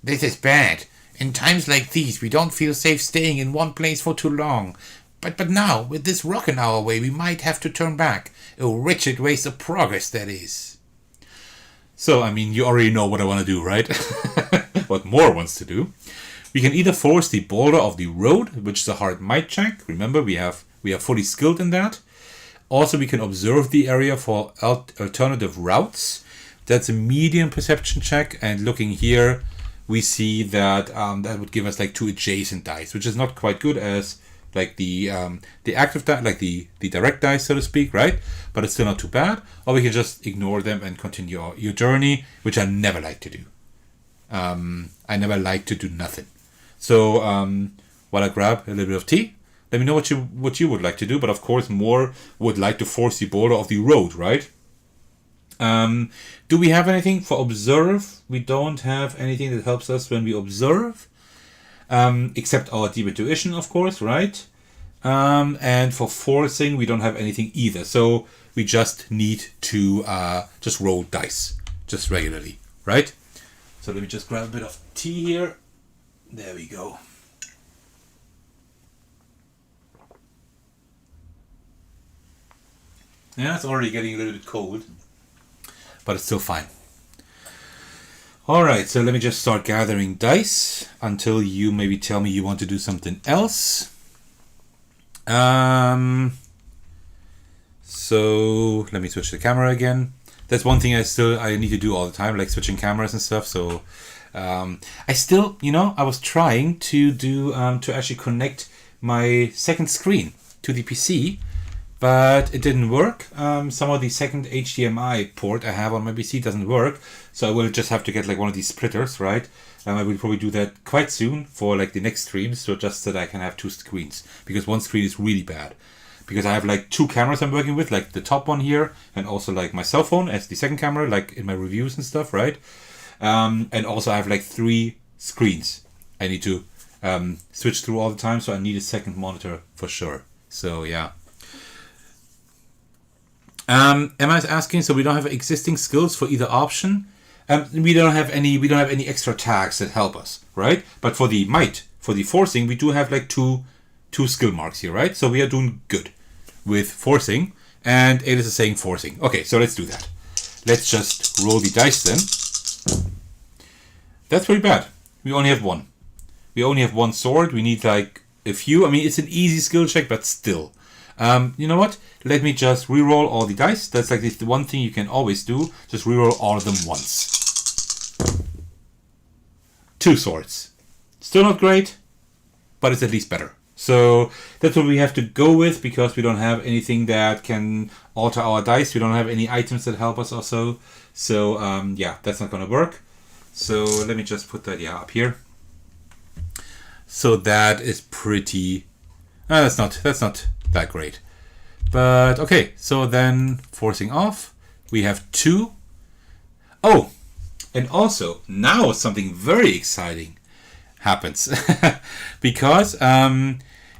This is bad. In times like these, we don't feel safe staying in one place for too long. But now, with this rock in our way, we might have to turn back. A wretched waste of progress, that is. So, I mean, you already know what I want to do, right? What Moore wants to do. We can either force the boulder of the road, which is a hard might check. Remember, we are fully skilled in that. Also, we can observe the area for alternative routes. That's a medium perception check. And looking here, we see that that would give us like 2 adjacent dice, which is not quite good as like the active die, like the direct dice, so to speak, right? But it's still not too bad. Or we can just ignore them and continue your journey, which I never like to do. I never like to do nothing. So while I grab a little bit of tea, let me know what you would like to do. But of course, more would like to force the border of the road, right? Do we have anything for observe? We don't have anything that helps us when we observe. Except our deep intuition, of course, right? And for forcing, we don't have anything either. So we just need to just roll dice, just regularly, right? So let me just grab a bit of tea here. There we go. Yeah, it's already getting a little bit cold, but it's still fine. Alright, so let me just start gathering dice until you maybe tell me you want to do something else. So let me switch the camera again. That's one thing I need to do all the time, like switching cameras and stuff. So I still, I was trying to do to actually connect my second screen to the PC, but it didn't work. Some of the second HDMI port I have on my PC doesn't work, so I will just have to get like one of these splitters, right? I will probably do that quite soon for like the next stream, so just that I can have 2 screens, because one screen is really bad. Because I have like 2 cameras I'm working with, like the top one here, and also like my cell phone as the second camera, like in my reviews and stuff, right? And also I have like 3 screens I need to switch through all the time, so I need a second monitor for sure. So yeah. Emma is asking, so we don't have existing skills for either option. We don't have any extra tags that help us, right? But for the might, for the forcing, we do have like two skill marks here, right? So we are doing good with forcing, and it is saying forcing. Okay, so let's do that. Let's just roll the dice then. That's pretty bad. We only have 1. We only have 1 sword. We need like a few. I mean, it's an easy skill check, but still. You know what? Let me just reroll all the dice. That's like the one thing you can always do. Just reroll all of them once. 2 swords. Still not great, but it's at least better. So that's what we have to go with, because we don't have anything that can alter our dice. We don't have any items that help us also. So yeah, that's not going to work. So let me just put that up here. So that is pretty... that's not that great. But okay, so then forcing off, we have 2. Oh, and also now something very exciting happens. Because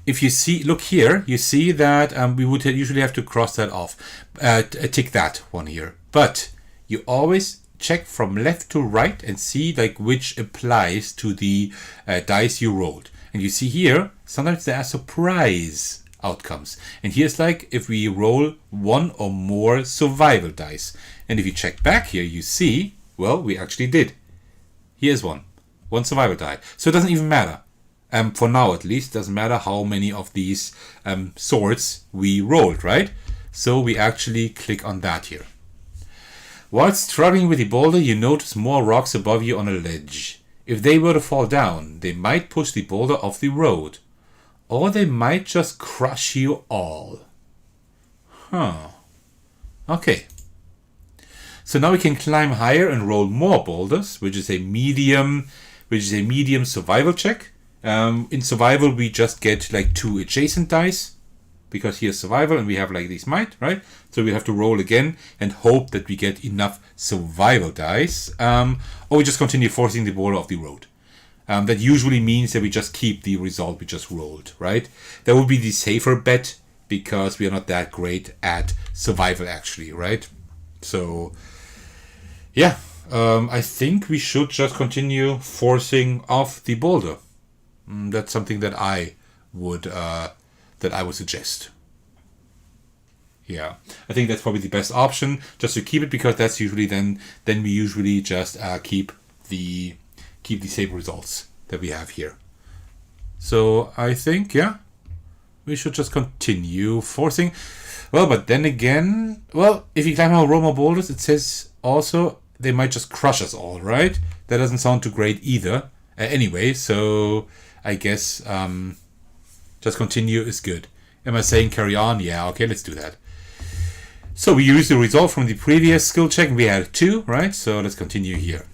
if you see, look here, you see that we would usually have to cross that off, tick that one here. But you always check from left to right and see like which applies to the dice you rolled. And you see here, sometimes there are surprise outcomes. And here's like if we roll 1 or more survival dice. And if you check back here, you see, well, we actually did. Here's one. 1 survival die. So it doesn't even matter. For now at least, doesn't matter how many of these swords we rolled, right? So we actually click on that here. While struggling with the boulder, you notice more rocks above you on a ledge. If they were to fall down, they might push the boulder off the road. Or they might just crush you all. Huh. Okay. So now we can climb higher and roll more boulders, which is a medium survival check. In survival, we just get like 2 adjacent dice, because here's survival and we have like these might, right? So we have to roll again and hope that we get enough survival dice, or we just continue forcing the boulder off the road. That usually means that we just keep the result we just rolled, right? That would be the safer bet, because we are not that great at survival actually, right? So yeah, I think we should just continue forcing off the boulder. That's something that I would suggest. Yeah, I think that's probably the best option, just to keep it, because that's usually then we usually just keep the same results that we have here. So I think, yeah, we should just continue forcing. Well, but then again, well, if you climb our Roma boulders, it says also they might just crush us all, right? That doesn't sound too great either. Anyway, so I guess just continue is good. Am I saying carry on? Yeah, okay, let's do that. So we used the result from the previous skill check. We had 2, right? So let's continue here.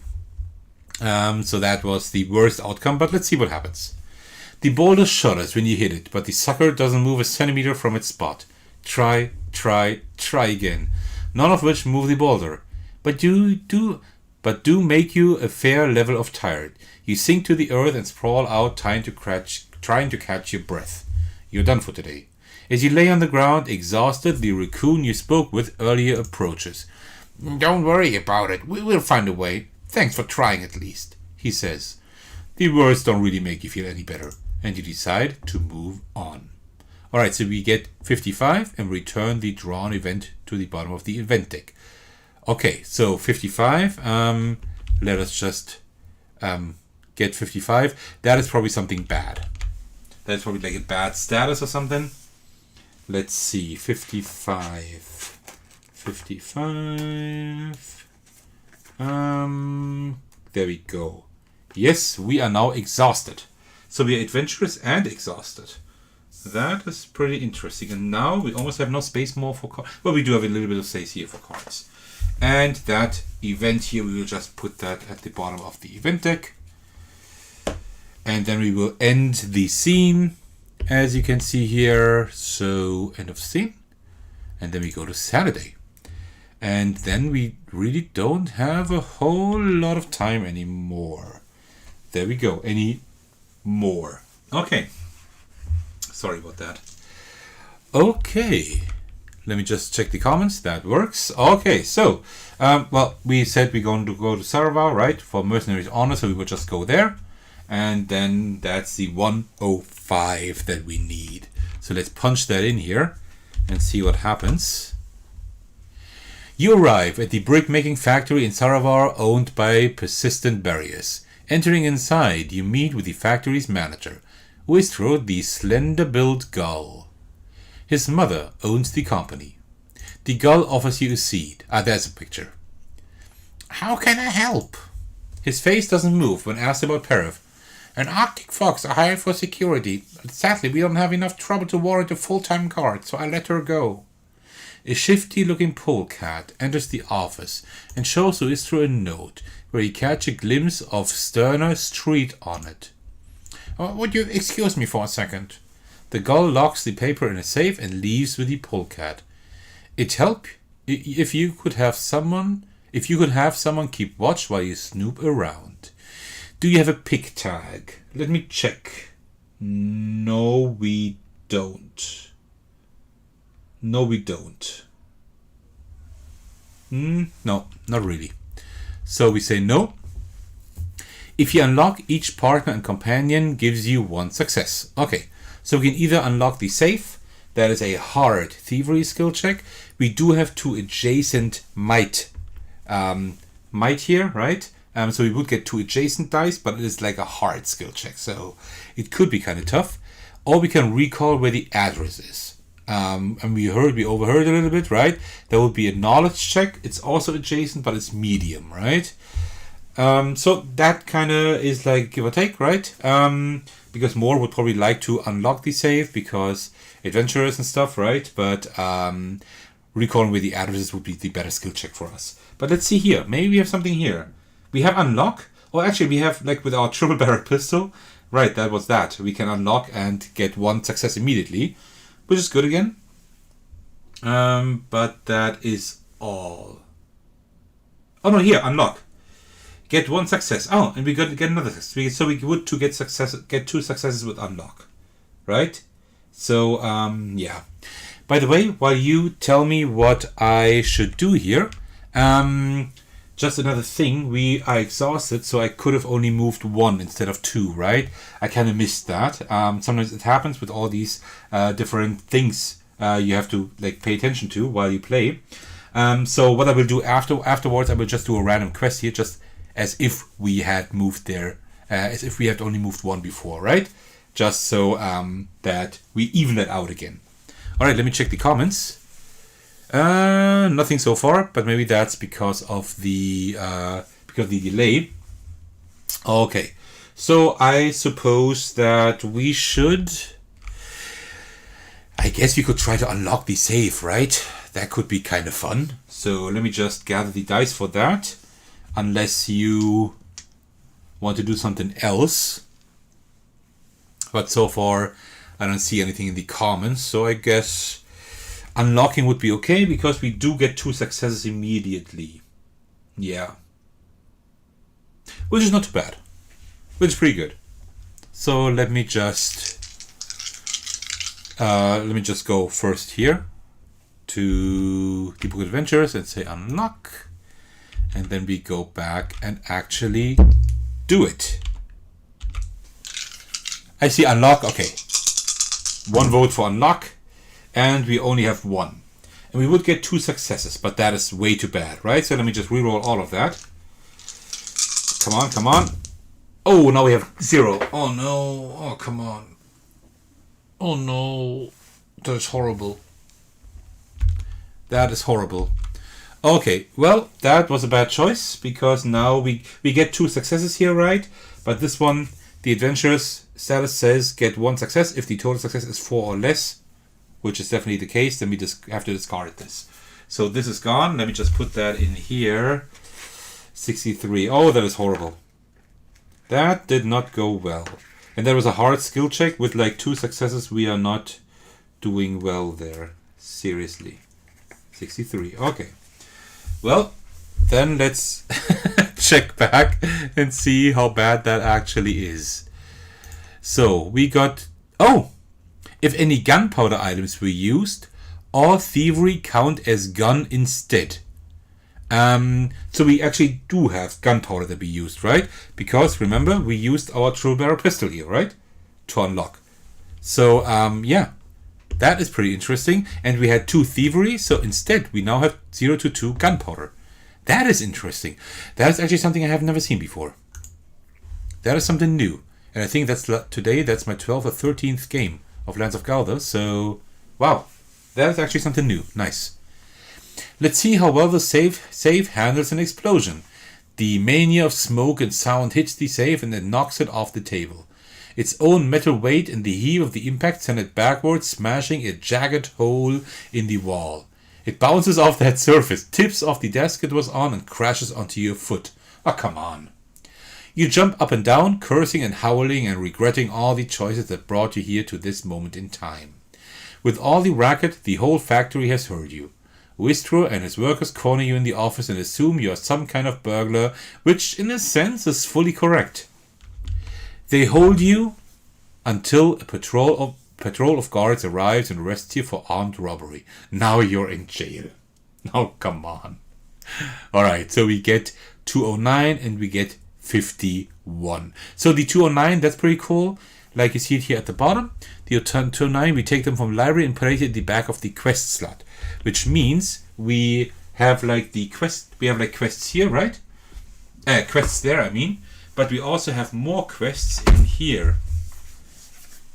So that was the worst outcome, but let's see what happens. The boulder shudders when you hit it, but the sucker doesn't move a centimeter from its spot. Try again. None of which move the boulder, but do make you a fair level of tired. You sink to the earth and sprawl out, trying to catch your breath. You're done for today. As you lay on the ground, exhausted, the raccoon you spoke with earlier approaches. Don't worry about it. We'll find a way. Thanks for trying at least, he says. The words don't really make you feel any better, and you decide to move on. Alright, so we get 55 and return the drawn event to the bottom of the event deck. Okay, so 55. Let us just get 55. That is probably something bad. That's probably like a bad status or something. Let's see, 55. There we go. Yes, we are now exhausted. So we are adventurous and exhausted. That is pretty interesting. And now we almost have no space more for cards. Well, we do have a little bit of space here for cards. And that event here, we will just put that at the bottom of the event deck. And then we will end the scene, as you can see here. So, end of scene. And then we go to Saturday. And then we really don't have a whole lot of time anymore. There we go. Any more. Okay. Sorry about that. Okay. Let me just check the comments. That works. Okay, so, well, we said we're going to go to Saravar, right, for Mercenary's Honor, so we will just go there. And then that's the 105 that we need. So let's punch that in here and see what happens. You arrive at the brick-making factory in Saravar owned by Persistent Barriers. Entering inside, you meet with the factory's manager, Wistro the slender-built gull. His mother owns the company. The gull offers you a seat. There's a picture. How can I help? His face doesn't move when asked about Perif. An Arctic fox I hired for security. Sadly, we don't have enough trouble to warrant a full-time guard, so I let her go. A shifty-looking polecat enters the office and shows Wistro a note where you catch a glimpse of Sterner Street on it. Would you excuse me for a second? The gull locks the paper in a safe and leaves with the polecat. It'd help if you could have someone keep watch while you snoop around. Do you have a pick tag? Let me check. No, we don't. No, we don't. No, not really. So we say no. If you unlock, each partner and companion gives you 1 success. Okay, so we can either unlock the safe. That is a hard thievery skill check. We do have 2 adjacent might here, right? So we would get 2 adjacent dice, but it is like a hard skill check. So it could be kind of tough. Or we can recall where the address is. And we overheard a little bit, right? There would be a knowledge check. It's also adjacent, but it's medium, right? So that kind of is like give or take, right? Because more would probably like to unlock the save because adventurers and stuff, right? But recalling where the addresses would be the better skill check for us. But let's see here. Maybe we have something here. We have unlock. Or actually we have like with our triple barrel pistol. Right, that was that. We can unlock and get 1 success immediately. Which is good again. But that is all. Oh no, here, unlock. Get 1 success. Oh, and we got to get another success. So we would to get 2 successes with unlock. Right? So, yeah. By the way, while you tell me what I should do here, just another thing, we are exhausted, so I could have only moved 1 instead of 2, right? I kind of missed that. Sometimes it happens with all these different things you have to like pay attention to while you play. So what I will do afterwards, I will just do a random quest here, just as if we had moved there, as if we had only moved 1 before, right? Just so that we even it out again. All right, let me check the comments. Nothing so far, but maybe that's because of the delay. Okay, so I suppose that we should. I guess we could try to unlock the save, right? That could be kind of fun. So let me just gather the dice for that. Unless you want to do something else. But so far, I don't see anything in the comments. So I guess unlocking would be okay because we do get 2 successes immediately. Yeah. Which is not too bad. Which is pretty good. So let me just go first here to the Book Adventures and say unlock. And then we go back and actually do it. I see unlock. Okay. 1 vote for unlock. And we only have 1. And we would get 2 successes, but that is way too bad, right? So let me just reroll all of that. Come on, come on. Oh, now we have 0. Oh no. Oh, come on. Oh no. That is horrible. That is horrible. Okay, well, that was a bad choice because now we get 2 successes here, right? But this one, the adventurous status says get 1 success if the total success is 4 or less, which is definitely the case. Then we just have to discard this. So this is gone. Let me just put that in here. 63. Oh, that is horrible. That did not go well. And there was a hard skill check with like 2 successes. We are not doing well there. Seriously. 63. Okay. Well, then let's check back and see how bad that actually is. So we got... Oh! If any gunpowder items were used, all thievery count as gun instead. So we actually do have gunpowder that we used, right? Because remember, we used our true barrel pistol here, right? To unlock. So, yeah. That is pretty interesting. And we had 2 thievery, so instead we now have 0 to 2 gunpowder. That is interesting. That is actually something I have never seen before. That is something new. And I think that's today, that's my 12th or 13th game of Lands of Galzyr. So, wow. That is actually something new. Nice. Let's see how well the save handles an explosion. The mania of smoke and sound hits the save and then knocks it off the table. Its own metal weight and the heave of the impact send it backwards, smashing a jagged hole in the wall. It bounces off that surface, tips off the desk it was on, and crashes onto your foot. Oh, come on. You jump up and down, cursing and howling and regretting all the choices that brought you here to this moment in time. With all the racket, the whole factory has heard you. Wistro and his workers corner you in the office and assume you are some kind of burglar, which in a sense is fully correct. They hold you until a patrol of guards arrives and arrests you for armed robbery. Now you're in jail. Oh, come on. Alright, so we get 209 and we get 51. So the 209, that's pretty cool. Like you see it here at the bottom. The 209, we take them from library and put it in the back of the quest slot. Which means we have like the quest, we have like quests here, right? quests there, I mean. But we also have more quests in here.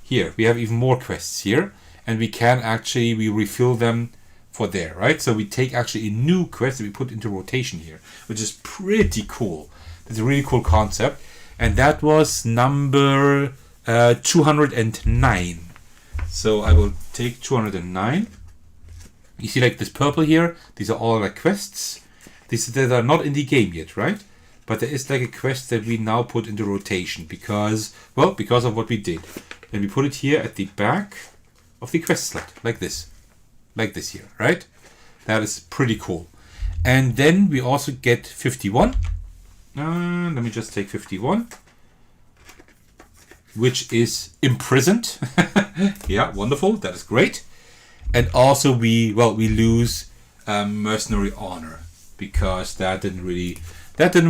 Here, we have even more quests here. And we can actually, we refill them for there, right? So we take actually a new quest that we put into rotation here, which is pretty cool. It's a really cool concept. And that was number 209. So I will take 209. You see like this purple here? These are all like quests. These that are not in the game yet, right? But there is like a quest that we now put into rotation because, well, because of what we did. And we put it here at the back of the quest slot, like this. Like this here, right? That is pretty cool. And then we also get 51. Let me just take 51. Which is imprisoned. Yeah, wonderful. That is great. And also we lose mercenary honor. Because that didn't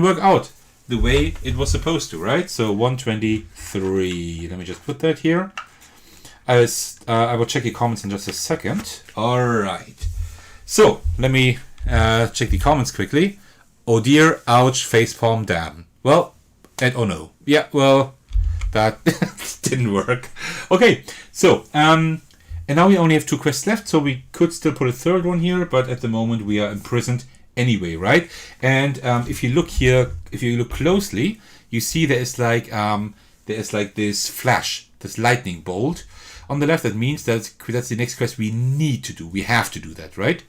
work out the way it was supposed to, right? So 123. Let me just put that here. I will check your comments in just a second. All right. So let me check the comments quickly. Oh dear, ouch, facepalm, damn. Well, and oh no. Yeah, well, that didn't work. Okay, so and now we only have 2 quests left, so we could still put a third one here, but at the moment we are imprisoned anyway, right? And if you look here, if you look closely, you see there is like this flash, this lightning bolt on the left. That means that's the next quest we need to do. We have to do that, right?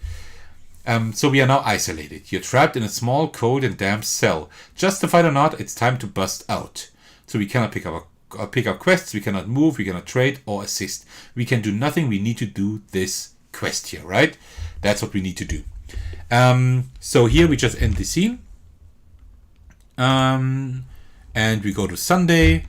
So we are now isolated. You're trapped in a small, cold and damp cell. Justified or not, it's time to bust out. So we cannot pick up quests. We cannot move. We cannot trade or assist. We can do nothing. We need to do this quest here, right? That's what we need to do. So here we just end the scene. And we go to Sunday,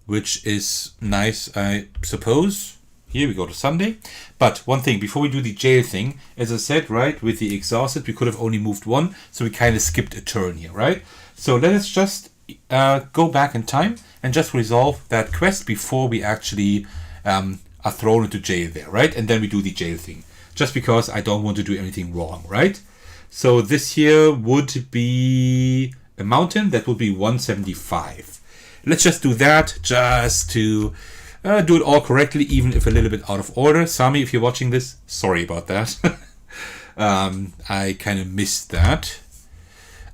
which is nice, I suppose. Here we go to Sunday. But one thing, before we do the jail thing, as I said, right, with the exhausted, we could have only moved 1, so we kind of skipped a turn here, right? So let us just go back in time and just resolve that quest before we actually are thrown into jail there, right? And then we do the jail thing. Just because I don't want to do anything wrong, right? So this here would be a mountain. That would be 175. Let's just do that just to do it all correctly, even if a little bit out of order. Sami, if you're watching this, sorry about that. I kind of missed that.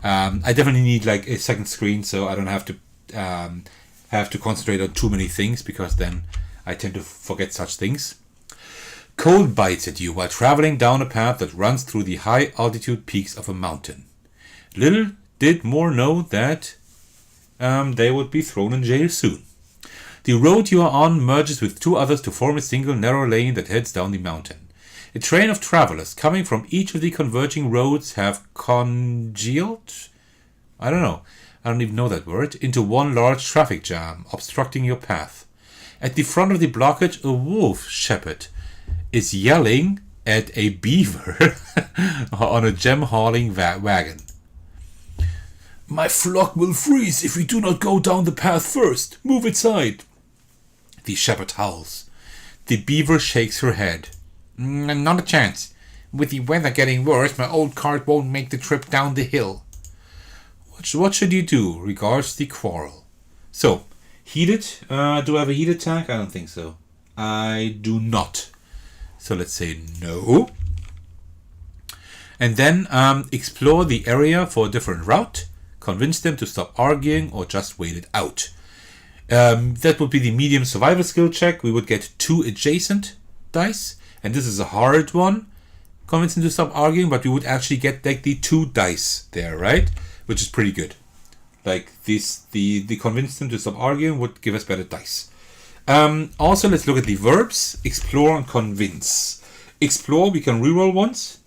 I definitely need like a second screen so I don't have to concentrate on too many things, because then I tend to forget such things. Cold bites at you while traveling down a path that runs through the high altitude peaks of a mountain. Little did Moore know that they would be thrown in jail soon. The road you are on merges with 2 others to form a single narrow lane that heads down the mountain. A train of travelers coming from each of the converging roads have congealed? I don't even know that word. Into one large traffic jam, obstructing your path. At the front of the blockage, a wolf shepherd is yelling at a beaver on a gem-hauling wagon. My flock will freeze if we do not go down the path first. Move aside. The shepherd howls. The beaver shakes her head. Not a chance. With the weather getting worse, my old cart won't make the trip down the hill. What should you do? Regards the quarrel. So, heated. Do I have a heated tag? I don't think so. I do not. So let's say no. And then explore the area for a different route. Convince them to stop arguing or just wait it out. That would be the medium survival skill check. We would get 2 adjacent dice. And this is a hard one. Convince them to stop arguing, but we would actually get like the 2 dice there, right? Which is pretty good. Like this, the convince them to stop arguing would give us better dice. Also, let's look at the verbs. Explore and convince. Explore, we can reroll once.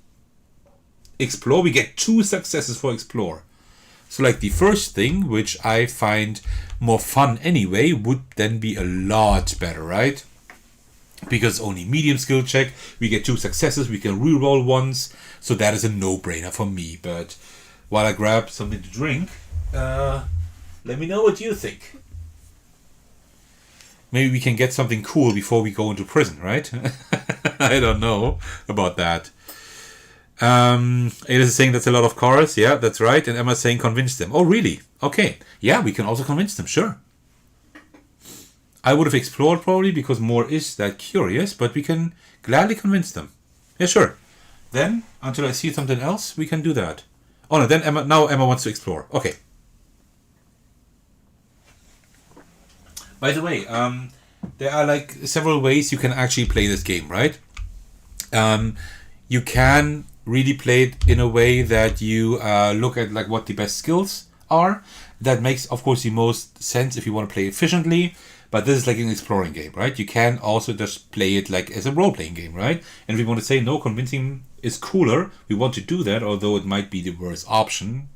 Explore, we get 2 successes for explore. So like the first thing, which I find more fun anyway, would then be a lot better, right? Because only medium skill check, we get 2 successes, we can reroll once. So that is a no-brainer for me. But while I grab something to drink, let me know what you think. Maybe we can get something cool before we go into prison, right? I don't know about that. It is saying that's a lot of cars. Yeah, that's right. And Emma's saying convince them. Oh, really? Okay. Yeah, we can also convince them. Sure. I would have explored probably because more is that curious, but we can gladly convince them. Yeah, sure. Then, until I see something else, we can do that. Oh no, then now Emma wants to explore. Okay. By the way, there are like several ways you can actually play this game, right? You can really play it in a way that you look at like what the best skills are. That makes, of course, the most sense if you want to play efficiently. But this is like an exploring game, right? You can also just play it like as a role-playing game, right? And if we want to say, no, convincing is cooler, we want to do that, although it might be the worst option.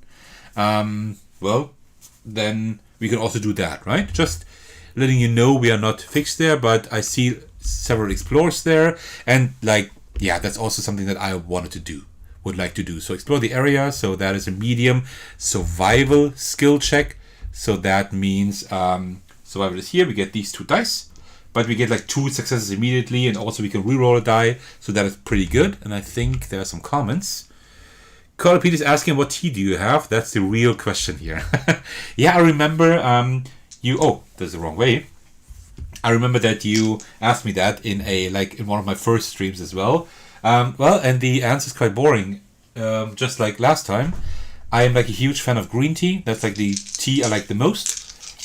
Well, then we can also do that, right? Just letting you know we are not fixed there, but I see several explorers there. And like, yeah, that's also something that I would like to do. So explore the area. So that is a medium survival skill check. So that means... survival is here, we get these 2 dice, but we get like 2 successes immediately, and also we can reroll a die, so that is pretty good. And I think there are some comments. Carl Pete is asking, what tea do you have? That's the real question here. Yeah, I remember that's the wrong way. I remember that you asked me that in one of my first streams as well. And the answer is quite boring. Just like last time, I am like a huge fan of green tea. That's like the tea I like the most.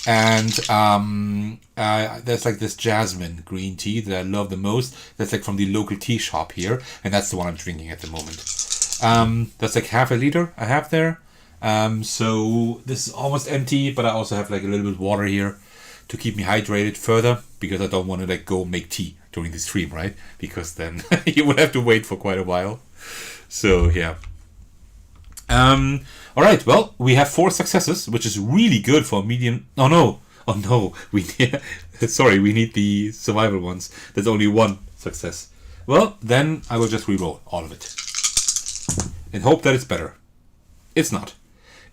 And there's like this jasmine green tea that I love the most. That's like from the local tea shop here, and that's the one I'm drinking at the moment. That's like half a liter I have there. So this is almost empty, but I also have like a little bit of water here to keep me hydrated further, because I don't want to like go make tea during the stream, right? Because then you would have to wait for quite a while. So yeah. Alright, well, we have 4 successes, which is really good for a medium... Oh no, we need the survival ones. There's only 1 success. Well, then I will just reroll all of it. And hope that it's better. It's not.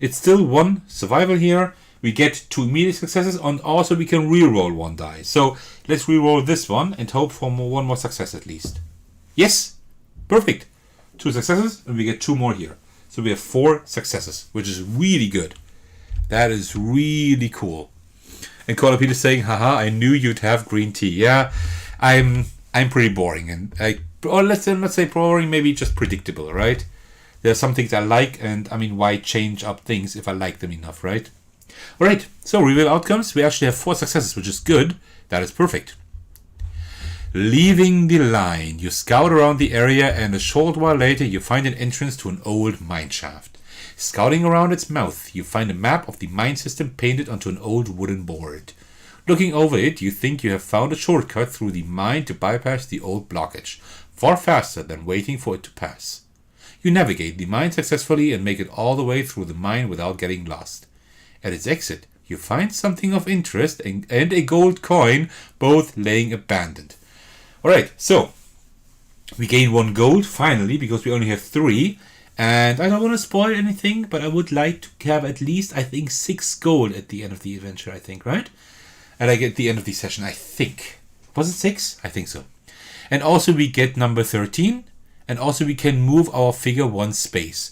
It's still 1 survival here. We get 2 immediate successes, and also we can reroll 1 die. So, let's reroll this one, and hope for 1 more success at least. Yes! Perfect! 2 successes, and we get 2 more here. So we have 4 successes, which is really good. That is really cool. And Caller Peter saying, haha, I knew you'd have green tea. Yeah, I'm pretty boring. And let's say boring, maybe just predictable, right? There are some things I like, and I mean, why change up things if I like them enough, right? Alright, so reveal outcomes. We actually have 4 successes, which is good. That is perfect. Leaving the line, you scout around the area, and a short while later you find an entrance to an old mine shaft. Scouting around its mouth, you find a map of the mine system painted onto an old wooden board. Looking over it, you think you have found a shortcut through the mine to bypass the old blockage, far faster than waiting for it to pass. You navigate the mine successfully and make it all the way through the mine without getting lost. At its exit, you find something of interest and a gold coin, both laying abandoned. Alright, so we gain 1 gold finally, because we only have 3, and I don't want to spoil anything, but I would like to have at least, I think, 6 gold at the end of the adventure, I think, right? And I get the end of the session, I think. Was it 6? I think so. And also we get number 13, and also we can move our figure 1 space,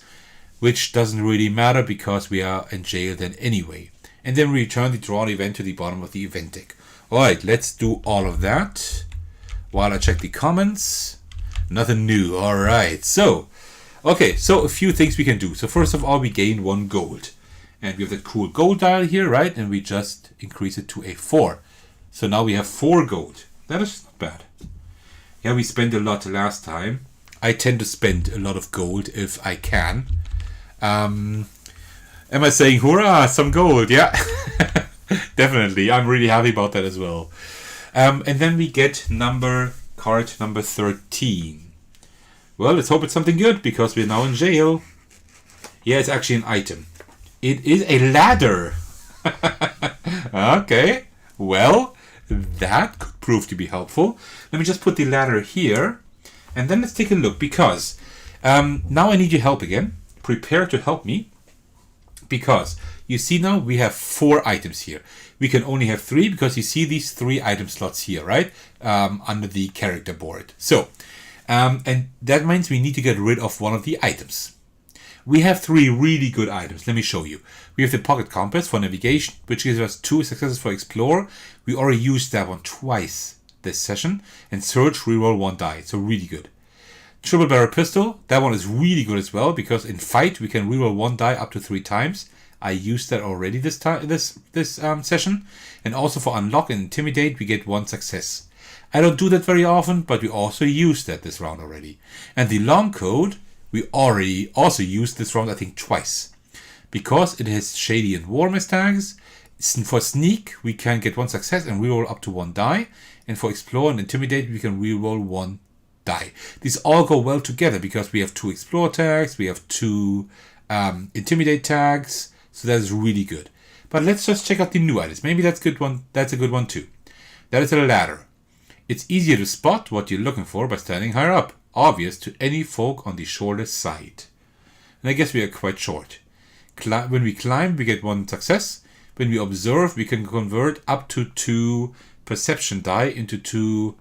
which doesn't really matter because we are in jail then anyway. And then we return the drawn event to the bottom of the event deck. Alright, let's do all of that. While I check the comments, nothing new. Alright, so a few things we can do. So first of all, we gain 1 gold. And we have that cool gold dial here, right? And we just increase it to a 4. So now we have 4 gold. That is not bad. Yeah, we spent a lot last time. I tend to spend a lot of gold if I can. Am I saying, hurrah, some gold? Yeah, definitely. I'm really happy about that as well. And then we get card number 13. Well, let's hope it's something good, because we're now in jail. Yeah, it's actually an item. It is a ladder. Okay, well, that could prove to be helpful. Let me just put the ladder here, and then let's take a look, because now I need your help again. Prepare to help me, because you see now we have 4 items here. We can only have 3 because you see these 3 item slots here, right? Under the character board. So And that means we need to get rid of one of the items. We have 3 really good items. Let me show you. We have the pocket compass for navigation, which gives us 2 successes for explore. We already used that one twice this session. And search, reroll 1 die. So really good. Triple barrel pistol. That one is really good as well, because in fight we can reroll 1 die up to 3 times. I used that already this session. And also for unlock and intimidate, we get 1 success. I don't do that very often, but we also used that this round already. And the long code, we already also used this round, I think, twice. Because it has shady and warm as tags. For sneak, we can get 1 success and reroll up to 1 die. And for explore and intimidate, we can reroll 1 die. These all go well together because we have 2 explore tags, we have 2 intimidate tags. So that is really good. But let's just check out the new items. Maybe that's good one. That's a good one too. That is a ladder. It's easier to spot what you're looking for by standing higher up. Obvious to any folk on the shortest side. And I guess we are quite short. When we climb, we get 1 success. When we observe, we can convert up to 2 perception die into 2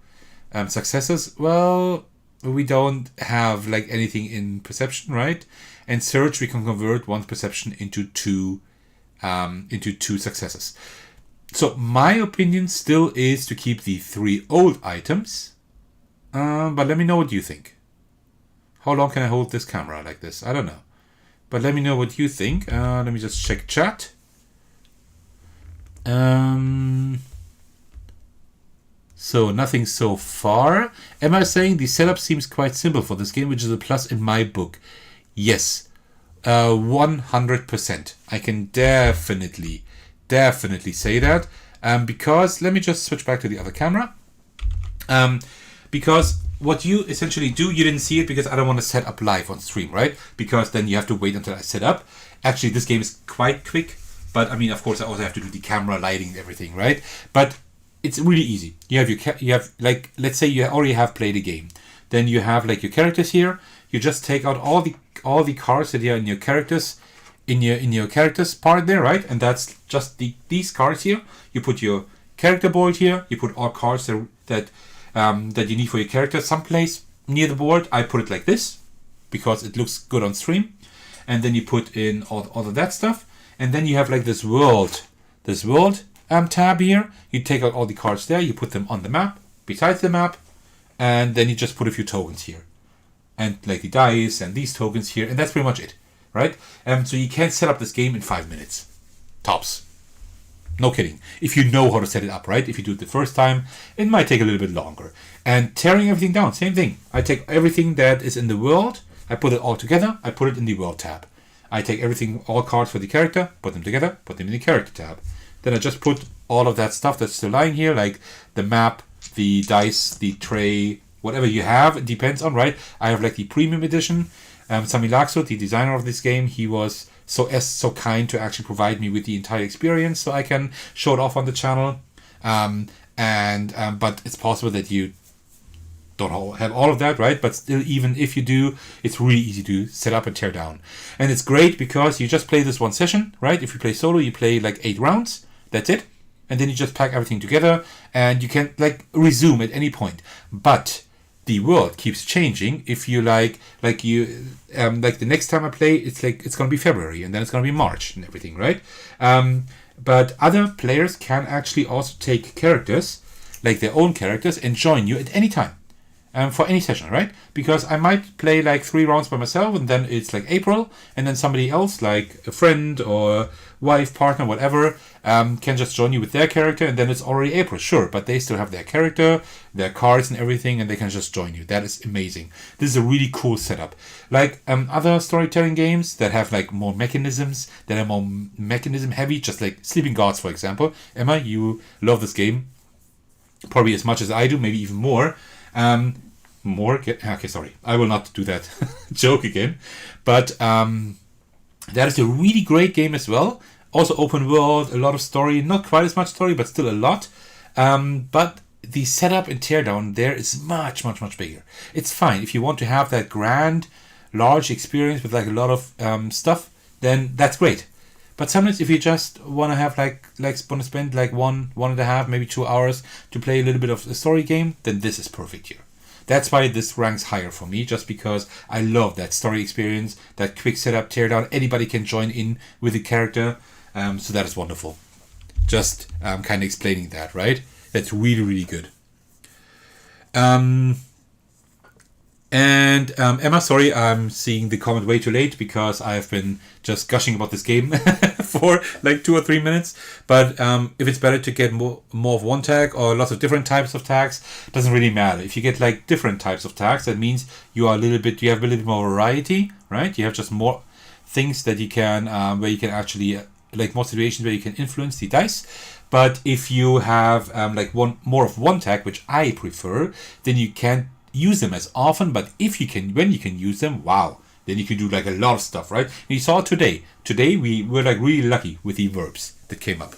successes. Well, we don't have like anything in perception, right? And search, we can convert 1 perception into 2 successes. So my opinion still is to keep the 3 old items. But let me know what you think. How long can I hold this camera like this? I don't know. But let me know what you think. Let me just check chat. So nothing so far. Am I saying the setup seems quite simple for this game, which is a plus in my book? Yes. 100%. I can definitely say that. Because, let me just switch back to the other camera. Because what you essentially do, you didn't see it because I don't want to set up live on stream, right? Because then you have to wait until I set up. Actually, this game is quite quick. But I mean, of course, I also have to do the camera lighting and everything, right? But it's really easy. You have like, let's say you already have played a game. Then you have like your characters here. You just take out all the cards that are in your characters, in your characters part there, right? And that's just these cards here. You put your character board here. You put all cards that you need for your character someplace near the board. I put it like this because it looks good on stream. And then you put in all of that stuff. And then you have like this world tab here. You take out all the cards there. You put them on the map, besides the map. And then you just put a few tokens here. And like the dice and these tokens here. And that's pretty much it, right? So you can set up this game in 5 minutes. Tops. No kidding. If you know how to set it up, right? If you do it the first time, it might take a little bit longer. And tearing everything down, same thing. I take everything that is in the world, I put it all together, I put it in the world tab. I take everything, all cards for the character, put them together, put them in the character tab. Then I just put all of that stuff that's still lying here, like the map, the dice, the tray, whatever you have, it depends on, right? I have like the premium edition. Sami Laxo, the designer of this game, he was so kind to actually provide me with the entire experience so I can show it off on the channel. But it's possible that you don't have all of that, right? But still, even if you do, it's really easy to set up and tear down. And it's great because you just play this one session, right? If you play solo, you play like 8 rounds. That's it. And then you just pack everything together and you can like resume at any point. But the world keeps changing. If you like the next time I play, it's gonna be February and then it's gonna be March and everything, right? But other players can actually also take characters, like their own characters, and join you at any time. For any session, right? Because I might play like 3 rounds by myself and then it's like April, and then somebody else, like a friend or wife, partner, whatever, can just join you with their character, and then it's already April, sure, but they still have their character, their cards and everything, and they can just join you. That is amazing. This is a really cool setup. Like other storytelling games that have like more mechanisms, that are more mechanism heavy, just like Sleeping Gods, for example. Emma, you love this game probably as much as I do, maybe even more. Okay, sorry, I will not do that joke again. But that is a really great game as well. Also open world, a lot of story, not quite as much story, but still a lot. But the setup and teardown there is much, much, much bigger. It's fine if you want to have that grand, large experience with like a lot of stuff, then that's great. But sometimes if you just want to have want to spend like 1.5, maybe 2 hours to play a little bit of a story game, then this is perfect here. That's why this ranks higher for me, just because I love that story experience, that quick setup, teardown. Anybody can join in with the character. So that is wonderful. Just kind of explaining that, right? That's really, really good. And Emma, sorry, I'm seeing the comment way too late because I've been just gushing about this game for like 2 or 3 minutes. But if it's better to get more of one tag or lots of different types of tags, doesn't really matter. If you get like different types of tags, that means you have a little bit more variety, right? You have just more things that you can where you can actually like more situations where you can influence the dice. But if you have like more of one tag, which I prefer, then you can't use them as often. But when you can use them, wow, then you can do like a lot of stuff, right? And you saw today we were like really lucky with the verbs that came up.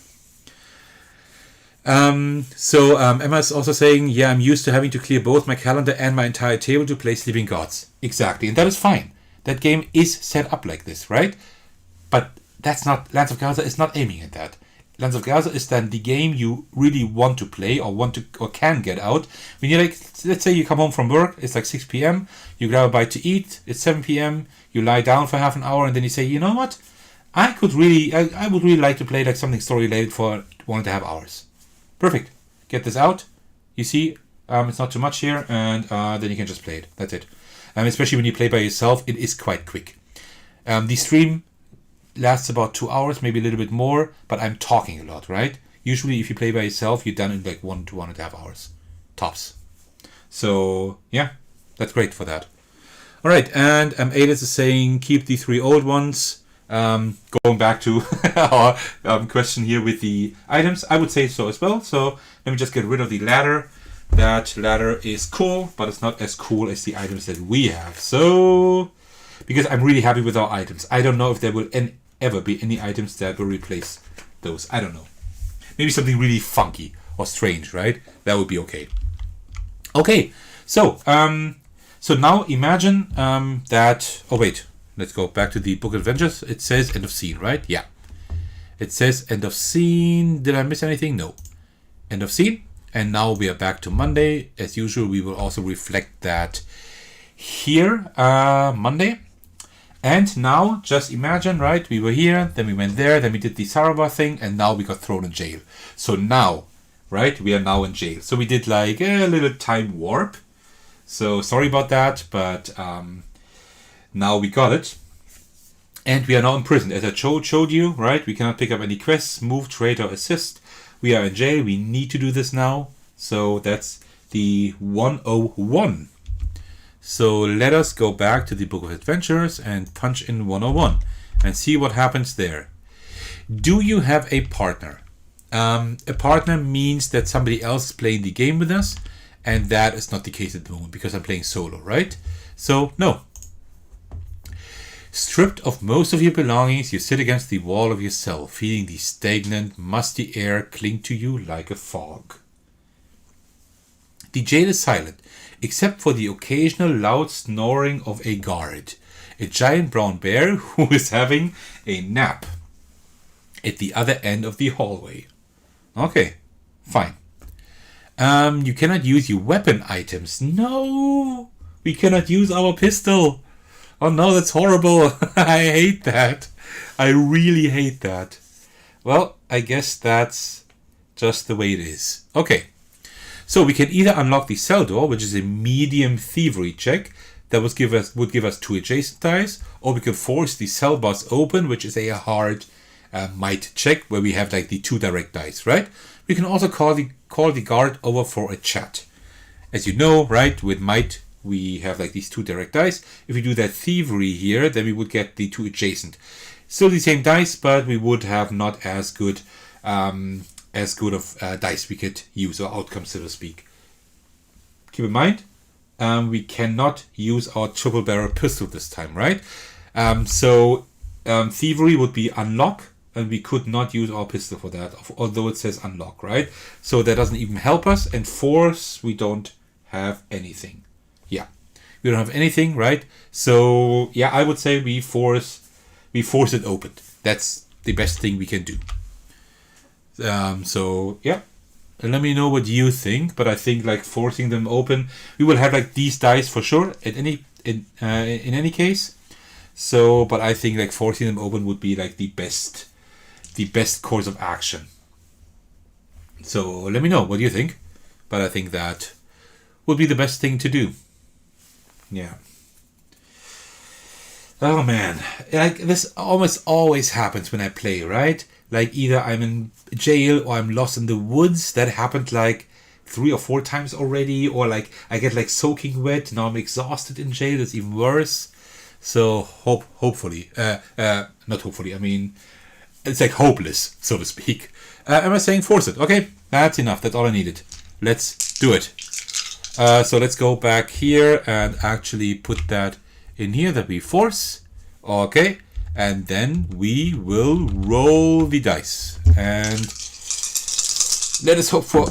Emma's also saying, yeah, I'm used to having to clear both my calendar and my entire table to play Sleeping Gods. Exactly, and that is fine. That game is set up like this, right? But that's not, Lands of Galzyr is not aiming at that. Lands of Galzyr is then the game you really want to play or can get out. When you're like, let's say you come home from work, it's like 6 p.m, you grab a bite to eat, it's 7 p.m, you lie down for half an hour, and then you say, you know what? I would really like to play like something story related for 1.5 hours. Perfect. Get this out. You see, it's not too much here, and then you can just play it. That's it. Especially when you play by yourself, it is quite quick. The stream lasts about 2 hours, maybe a little bit more, but I'm talking a lot, right? Usually if you play by yourself, you're done in like 1 to 1.5 hours tops. So yeah, that's great for that. All right, and Alice is saying keep the 3 old ones. Going back to our question here with the items, I would say so as well. So let me just get rid of the ladder. That ladder is cool, but it's not as cool as the items that we have. So because I'm really happy with our items. I don't know if there will ever be any items that will replace those. I don't know. Maybe something really funky or strange, right? That would be okay. Okay, so now imagine that. Oh wait, let's go back to the Book of Adventures. It says end of scene, right? Yeah. It says end of scene. Did I miss anything? No. End of scene. And now we are back to Monday. As usual, we will also reflect that here, Monday. And now, just imagine, right? We were here, then we went there, then we did the Saraba thing, and now we got thrown in jail. So now, right, we are now in jail. So we did like a little time warp. So sorry about that, but now we got it. And we are now in prison. As I showed you, right? We cannot pick up any quests, move, trade, or assist. We are in jail. We need to do this now. So that's the 101. So let us go back to the Book of Adventures and punch in 101 and see what happens there. Do you have a partner? A partner means that somebody else is playing the game with us, and that is not the case at the moment because I'm playing solo, right? So no. Stripped of most of your belongings, you sit against the wall of your cell, feeling the stagnant, musty air cling to you like a fog. The jail is silent, except for the occasional loud snoring of a guard, a giant brown bear who is having a nap at the other end of the hallway. Okay, fine. You cannot use your weapon items. No, we cannot use our pistol. Oh no, that's horrible. I hate that. I really hate that. Well, I guess that's just the way it is. Okay. So we can either unlock the cell door, which is a medium thievery check that would give us 2 adjacent dice, or we can force the cell bars open, which is a hard might check where we have like the 2 direct dice, right? We can also call the guard over for a chat. As you know, right, with might we have like these 2 direct dice. If we do that thievery here, then we would get the 2 adjacent. Still the same dice, but we would have not as good of dice we could use, or outcomes, so to speak. Keep in mind, we cannot use our triple barrel pistol this time, right? So thievery would be unlock, and we could not use our pistol for that, although it says unlock, right? So that doesn't even help us. And force, we don't have anything. Yeah, we don't have anything, right? So yeah, I would say we force it open. That's the best thing we can do. So yeah, Let me know what you think. But I think like forcing them open, we will have like these dice for sure in any case. So, but I think like forcing them open would be like the best course of action. So let me know what you think. But I think that would be the best thing to do. Yeah. Oh man, like this almost always happens when I play, right? Like either I'm in jail or I'm lost in the woods. That happened like 3 or 4 times already. Or like I get like soaking wet. Now I'm exhausted in jail. That's even worse. So hopefully, not hopefully. I mean, it's like hopeless, so to speak. Am I saying force it? Okay, that's enough. That's all I needed. Let's do it. So let's go back here and actually put that in here that we force. Okay, and then we will roll the dice. And let us hope for...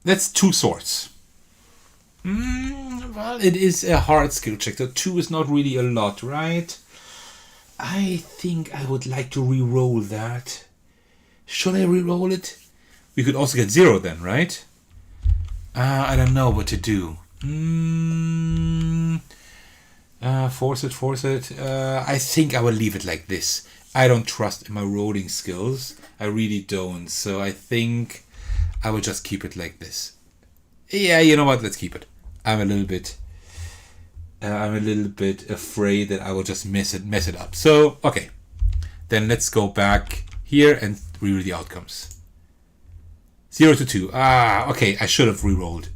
That's 2 swords. Well, it is a hard skill check. So 2 is not really a lot, right? I think I would like to re-roll that. Should I re-roll it? We could also get 0 then, right? I don't know what to do. Force it. I think I will leave it like this. I don't trust in my rolling skills. I really don't. So I think I will just keep it like this. Yeah, you know what? Let's keep it. I'm a little bit afraid that I will just mess it up. So okay, then let's go back here and reread the outcomes. 0 to 2. Okay, I should have re-rolled.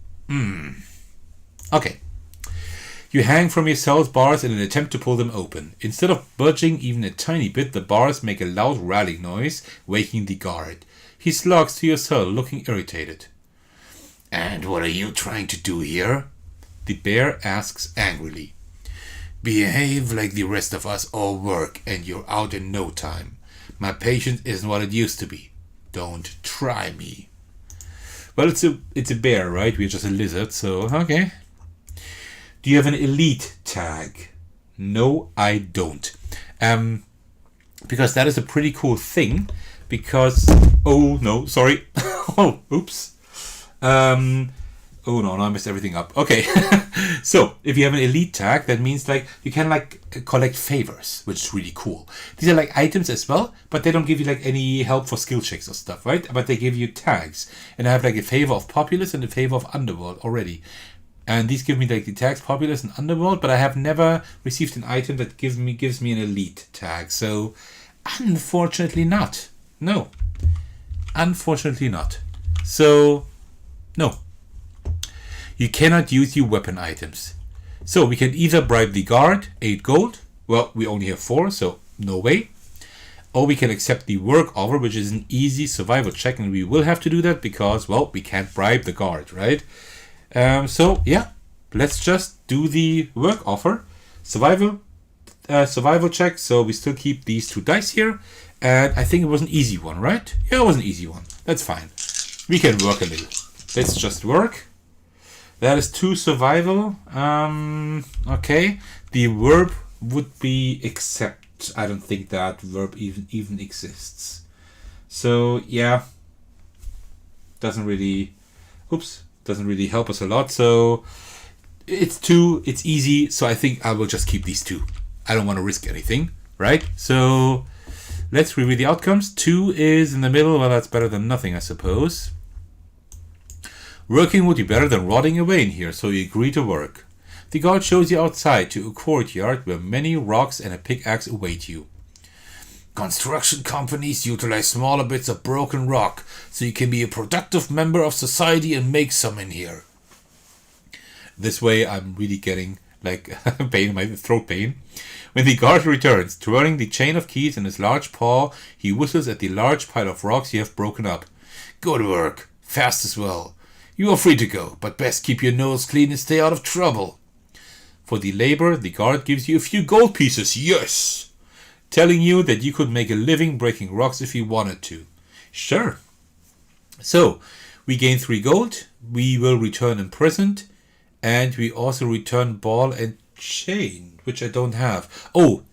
Okay. You hang from your cell's bars in an attempt to pull them open. Instead of budging even a tiny bit, the bars make a loud rattling noise, waking the guard. He slogs to your cell, looking irritated. And what are you trying to do here? The bear asks angrily. Behave like the rest of us or work, and you're out in no time. My patience isn't what it used to be. Don't try me. Well, it's a bear, right? We're just a lizard, so okay. Do you have an elite tag? No, I don't. Because that is a pretty cool thing. Because oh no, sorry. Oh, oops. Oh no, I messed everything up. Okay. So if you have an elite tag, that means like you can like collect favors, which is really cool. These are like items as well, but they don't give you like any help for skill checks or stuff, right? But they give you tags. And I have like a favor of populace and a favor of underworld already. And these give me like the tags populace and underworld, but I have never received an item that gives me an elite tag. So unfortunately not. No. Unfortunately not. So no. You cannot use your weapon items. So we can either bribe the guard, 8 gold. Well, we only have 4, so no way. Or we can accept the work offer, which is an easy survival check, and we will have to do that because, well, we can't bribe the guard, right? So yeah, let's just do the work offer. Survival check. So we still keep these 2 dice here. And I think it was an easy one, right? Yeah, it was an easy one. That's fine. We can work a little. Let's just work. That is 2 survival. Okay. The verb would be accept. I don't think that verb even exists. So yeah. Doesn't really help us a lot. So it's 2, it's easy. So I think I will just keep these 2. I don't want to risk anything, right? So let's review the outcomes. 2 is in the middle. Well, that's better than nothing, I suppose. Working would be better than rotting away in here, so you agree to work. The guard shows you outside to a courtyard where many rocks and a pickaxe await you. Construction companies utilize smaller bits of broken rock, so you can be a productive member of society and make some in here. This way I'm really getting like pain, my throat pain. When the guard returns, twirling the chain of keys in his large paw, he whistles at the large pile of rocks you have broken up. Good work. Fast as well. You are free to go, but best keep your nose clean and stay out of trouble. For the labor, the guard gives you a few gold pieces, yes! Telling you that you could make a living breaking rocks if you wanted to. Sure. So, we gain 3 gold, we will return imprisoned, and we also return ball and chain, which I don't have. Oh,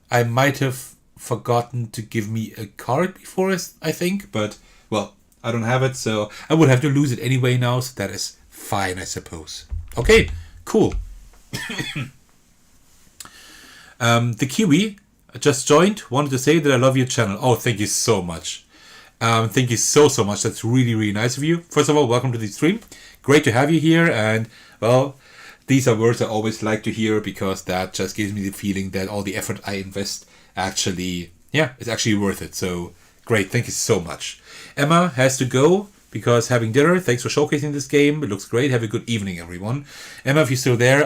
I might have forgotten to give me a card before, I think, but, well, I don't have it, so I would have to lose it anyway now, so that is fine, I suppose. Okay, cool. The Kiwi just joined, wanted to say that I love your channel. Oh, thank you so much. Thank you so much. That's really, really nice of you. First of all, welcome to the stream. Great to have you here, and well, these are words I always like to hear, because that just gives me the feeling that all the effort I invest actually, it's actually worth it. So great, thank you so much. Emma has to go because having dinner. Thanks for showcasing this game. It looks great. Have a good evening, everyone. Emma, if you're still there,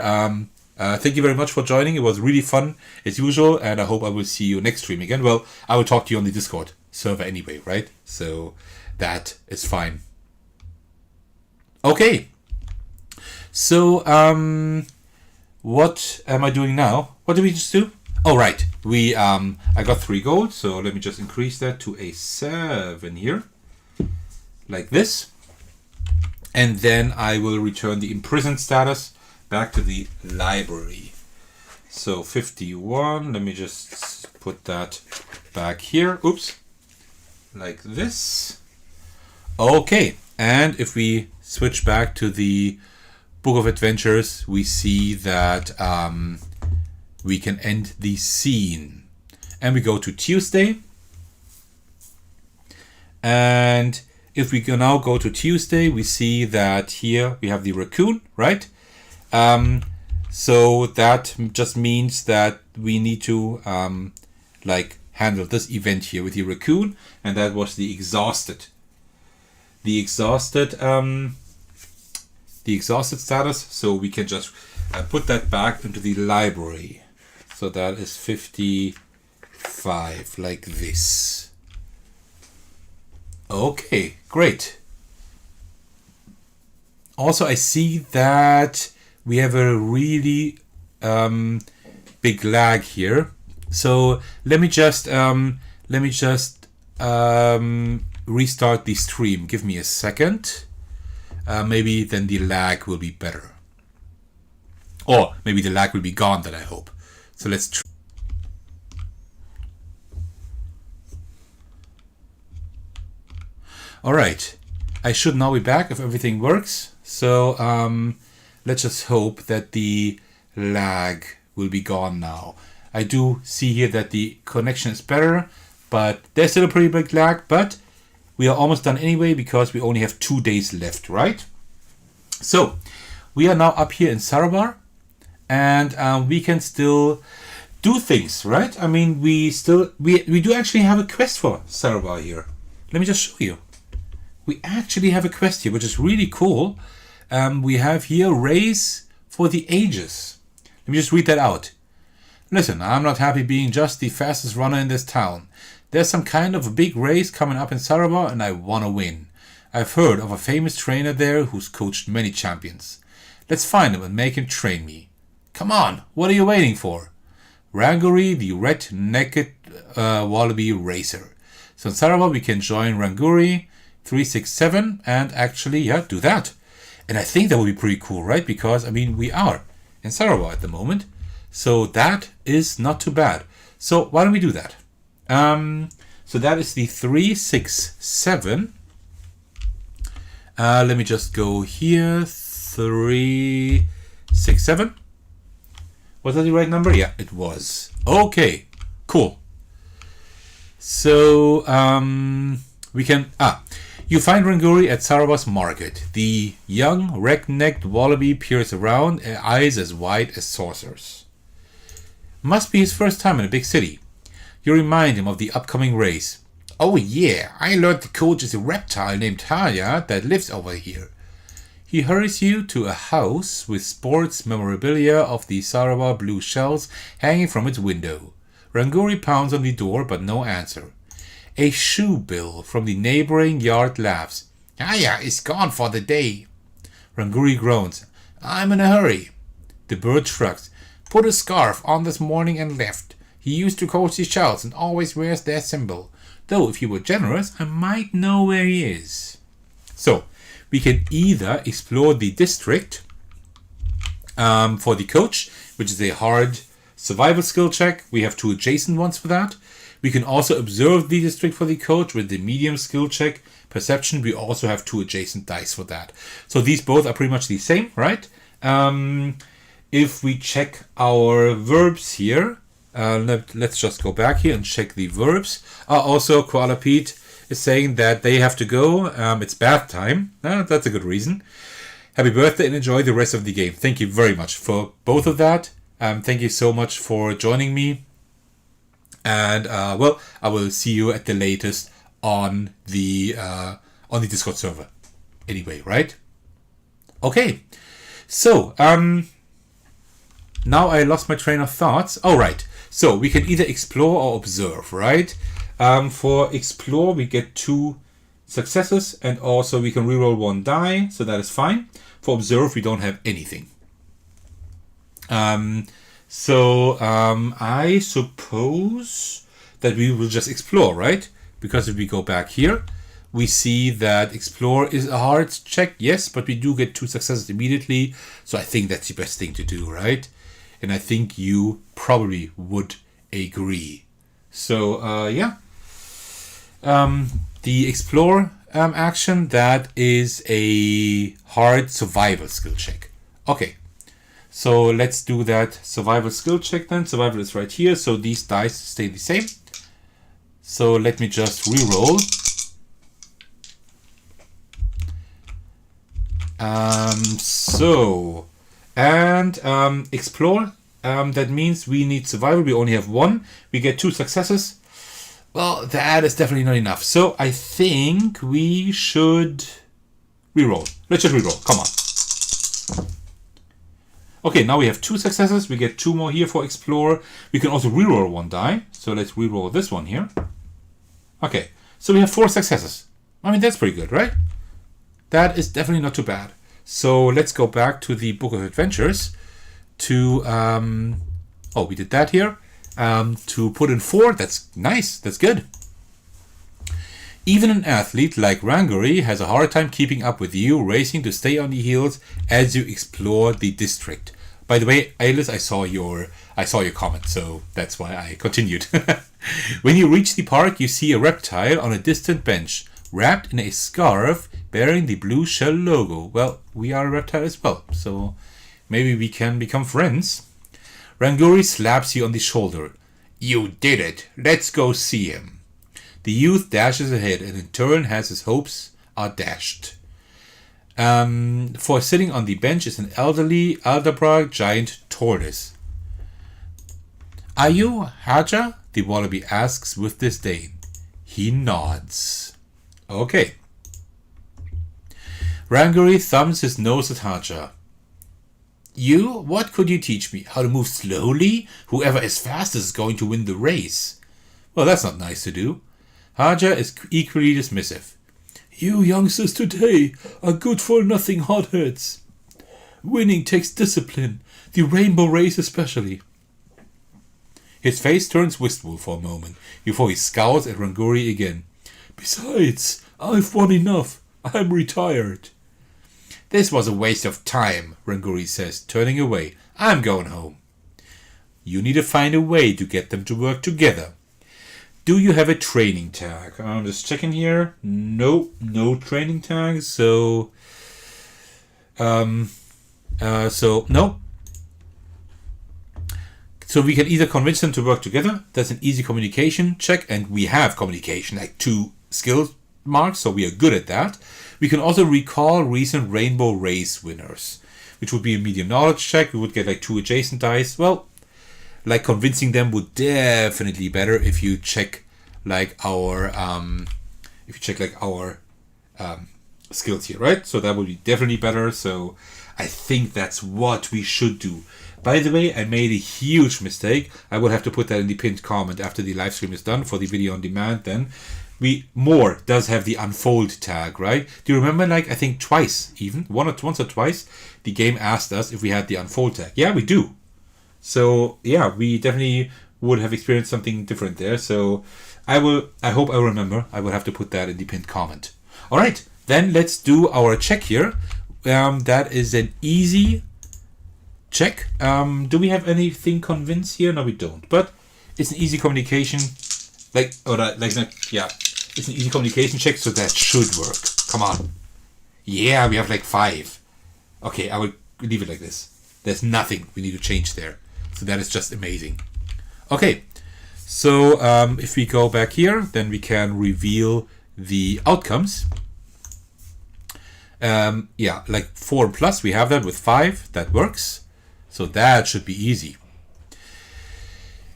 thank you very much for joining. It was really fun as usual, and I hope I will see you next stream again. Well, I will talk to you on the Discord server anyway, right? So that is fine. Okay. So, what am I doing now? What did we just do? Oh, right. I got 3 gold, so let me just increase that to a 7 here. Like this. And then I will return the imprisoned status back to the library. So 51, let me just put that back here. Oops. Like this. Okay. And if we switch back to the Book of Adventures, we see that we can end the scene. And we go to Tuesday. And if we can now go to Tuesday, we see that here we have the raccoon, right? So that just means that we need to handle this event here with the raccoon, and that was the exhausted. The exhausted status, so we can just put that back into the library. So that is 55, like this. Okay, great. Also, I see that we have a really big lag here. So let me just restart the stream. Give me a second. Maybe then the lag will be better. Or maybe the lag will be gone, that I hope. So let's try. Alright, I should now be back if everything works. So let's just hope that the lag will be gone now. I do see here that the connection is better, but there's still a pretty big lag, but we are almost done anyway because we only have 2 days left, right? So we are now up here in Sarabar, and we can still do things, right? I mean, we do actually have a quest for Sarabar here. Let me just show you. We actually have a quest here, which is really cool. We have here Race for the Ages. Let me just read that out. Listen, I'm not happy being just the fastest runner in this town. There's some kind of a big race coming up in Sarabar, and I want to win. I've heard of a famous trainer there who's coached many champions. Let's find him and make him train me. Come on, what are you waiting for? Ranguri, the red-necked wallaby racer. So in Sarabar we can join Ranguri 367 and actually, do that. And I think that would be pretty cool, right? Because, I mean, we are in Sarabar at the moment. So that is not too bad. So why don't we do that? So that is the 367. Let me just go here. 367. Was that the right number? Yeah, it was. Okay, cool. So we can... You find Ranguri at Sarabar's market. The young, red-necked wallaby peers around, eyes as wide as saucers. Must be his first time in a big city. You remind him of the upcoming race. Oh yeah, I learned the coach is a reptile named Talia that lives over here. He hurries you to a house with sports memorabilia of the Sarabar blue shells hanging from its window. Ranguri pounds on the door, but no answer. A shoe bill from the neighboring yard laughs. Aya is gone for the day. Ranguri groans. I'm in a hurry. The bird shrugs. Put a scarf on this morning and left. He used to coach the shells and always wears their symbol. Though if you were generous, I might know where he is. So, we can either explore the district for the coach, which is a hard survival skill check. We have 2 adjacent ones for that. We can also observe the district for the coach with the medium skill check. Perception, we also have 2 adjacent dice for that. So these both are pretty much the same, right? If we check our verbs here, let's just go back here and check the verbs. Also, Koala Pete is saying that they have to go. It's bath time. That's a good reason. Happy birthday and enjoy the rest of the game. Thank you very much for both of that. Thank you so much for joining me. And well, I will see you at the latest on the Discord server. Anyway, right? Okay. So now I lost my train of thoughts. Oh, right. So we can either explore or observe, right? For explore, we get 2 successes, and also we can reroll 1 die, so that is fine. For observe, we don't have anything. So I suppose that we will just explore, right? Because if we go back here, we see that explore is a hard check, yes, but we do get 2 successes immediately. So I think that's the best thing to do, right? And I think you probably would agree. So yeah, the explore action, that is a hard survival skill check. Okay, so let's do that survival skill check then. Survival is right here, so these dice stay the same. So let me just re-roll. Explore. That means we need survival. We only have 1. We get 2 successes. Well, that is definitely not enough. So I think we should re-roll. Let's just re-roll. Come on. Okay, now we have 2 successes. We get 2 more here for explore. We can also re-roll 1 die. So let's re-roll this one here. Okay, so we have 4 successes. I mean, that's pretty good, right? That is definitely not too bad. So let's go back to the Book of Adventures to, we did that here. To put in 4, that's nice, that's good. Even an athlete like Rangory has a hard time keeping up with you, racing to stay on the heels as you explore the district. By the way, Alice, I saw your comment, so that's why I continued. When you reach the park, you see a reptile on a distant bench, wrapped in a scarf bearing the blue shell logo. Well, we are a reptile as well, so maybe we can become friends. Rangory slaps you on the shoulder. You did it. Let's go see him. The youth dashes ahead and in turn has his hopes are dashed. For sitting on the bench is an elderly Aldabra giant tortoise. Are you Haja? The wallaby asks with disdain. He nods. Okay. Rangory thumbs his nose at Haja. You? What could you teach me? How to move slowly? Whoever is fastest is going to win the race. Well, that's not nice to do. Haja is equally dismissive. You youngsters today are good-for-nothing hotheads. Winning takes discipline, the rainbow race especially. His face turns wistful for a moment, before he scowls at Rangory again. Besides, I've won enough. I'm retired. This was a waste of time, Rangory says, turning away. I'm going home. You need to find a way to get them to work together. Do you have a training tag? I'm just checking here. No training tags. So no. So we can either convince them to work together. That's an easy communication check, and we have communication, like 2 skill marks, so we are good at that. We can also recall recent rainbow race winners, which would be a medium knowledge check. We would get like 2 adjacent dice. Well, like convincing them would definitely be better if you check like our skills here, right? So that would be definitely better. So I think that's what we should do. By the way, I made a huge mistake. I will have to put that in the pinned comment after the live stream is done for the video on demand. Then more does have the unfold tag, right? Do you remember, like, I think twice, even once or twice, the game asked us if we had the unfold tag. Yeah, we do. So yeah, we definitely would have experienced something different there. So I hope I remember. I will have to put that in the pinned comment. All right, then let's do our check here. That is an easy check. Do we have anything convince here? No, we don't. But it's an easy communication. It's an easy communication check, so that should work. Come on. Yeah, we have like 5. Okay, I will leave it like this. There's nothing we need to change there. So that is just amazing. Okay, so if we go back here, then we can reveal the outcomes. Like 4 plus, we have that with 5. That works. So that should be easy.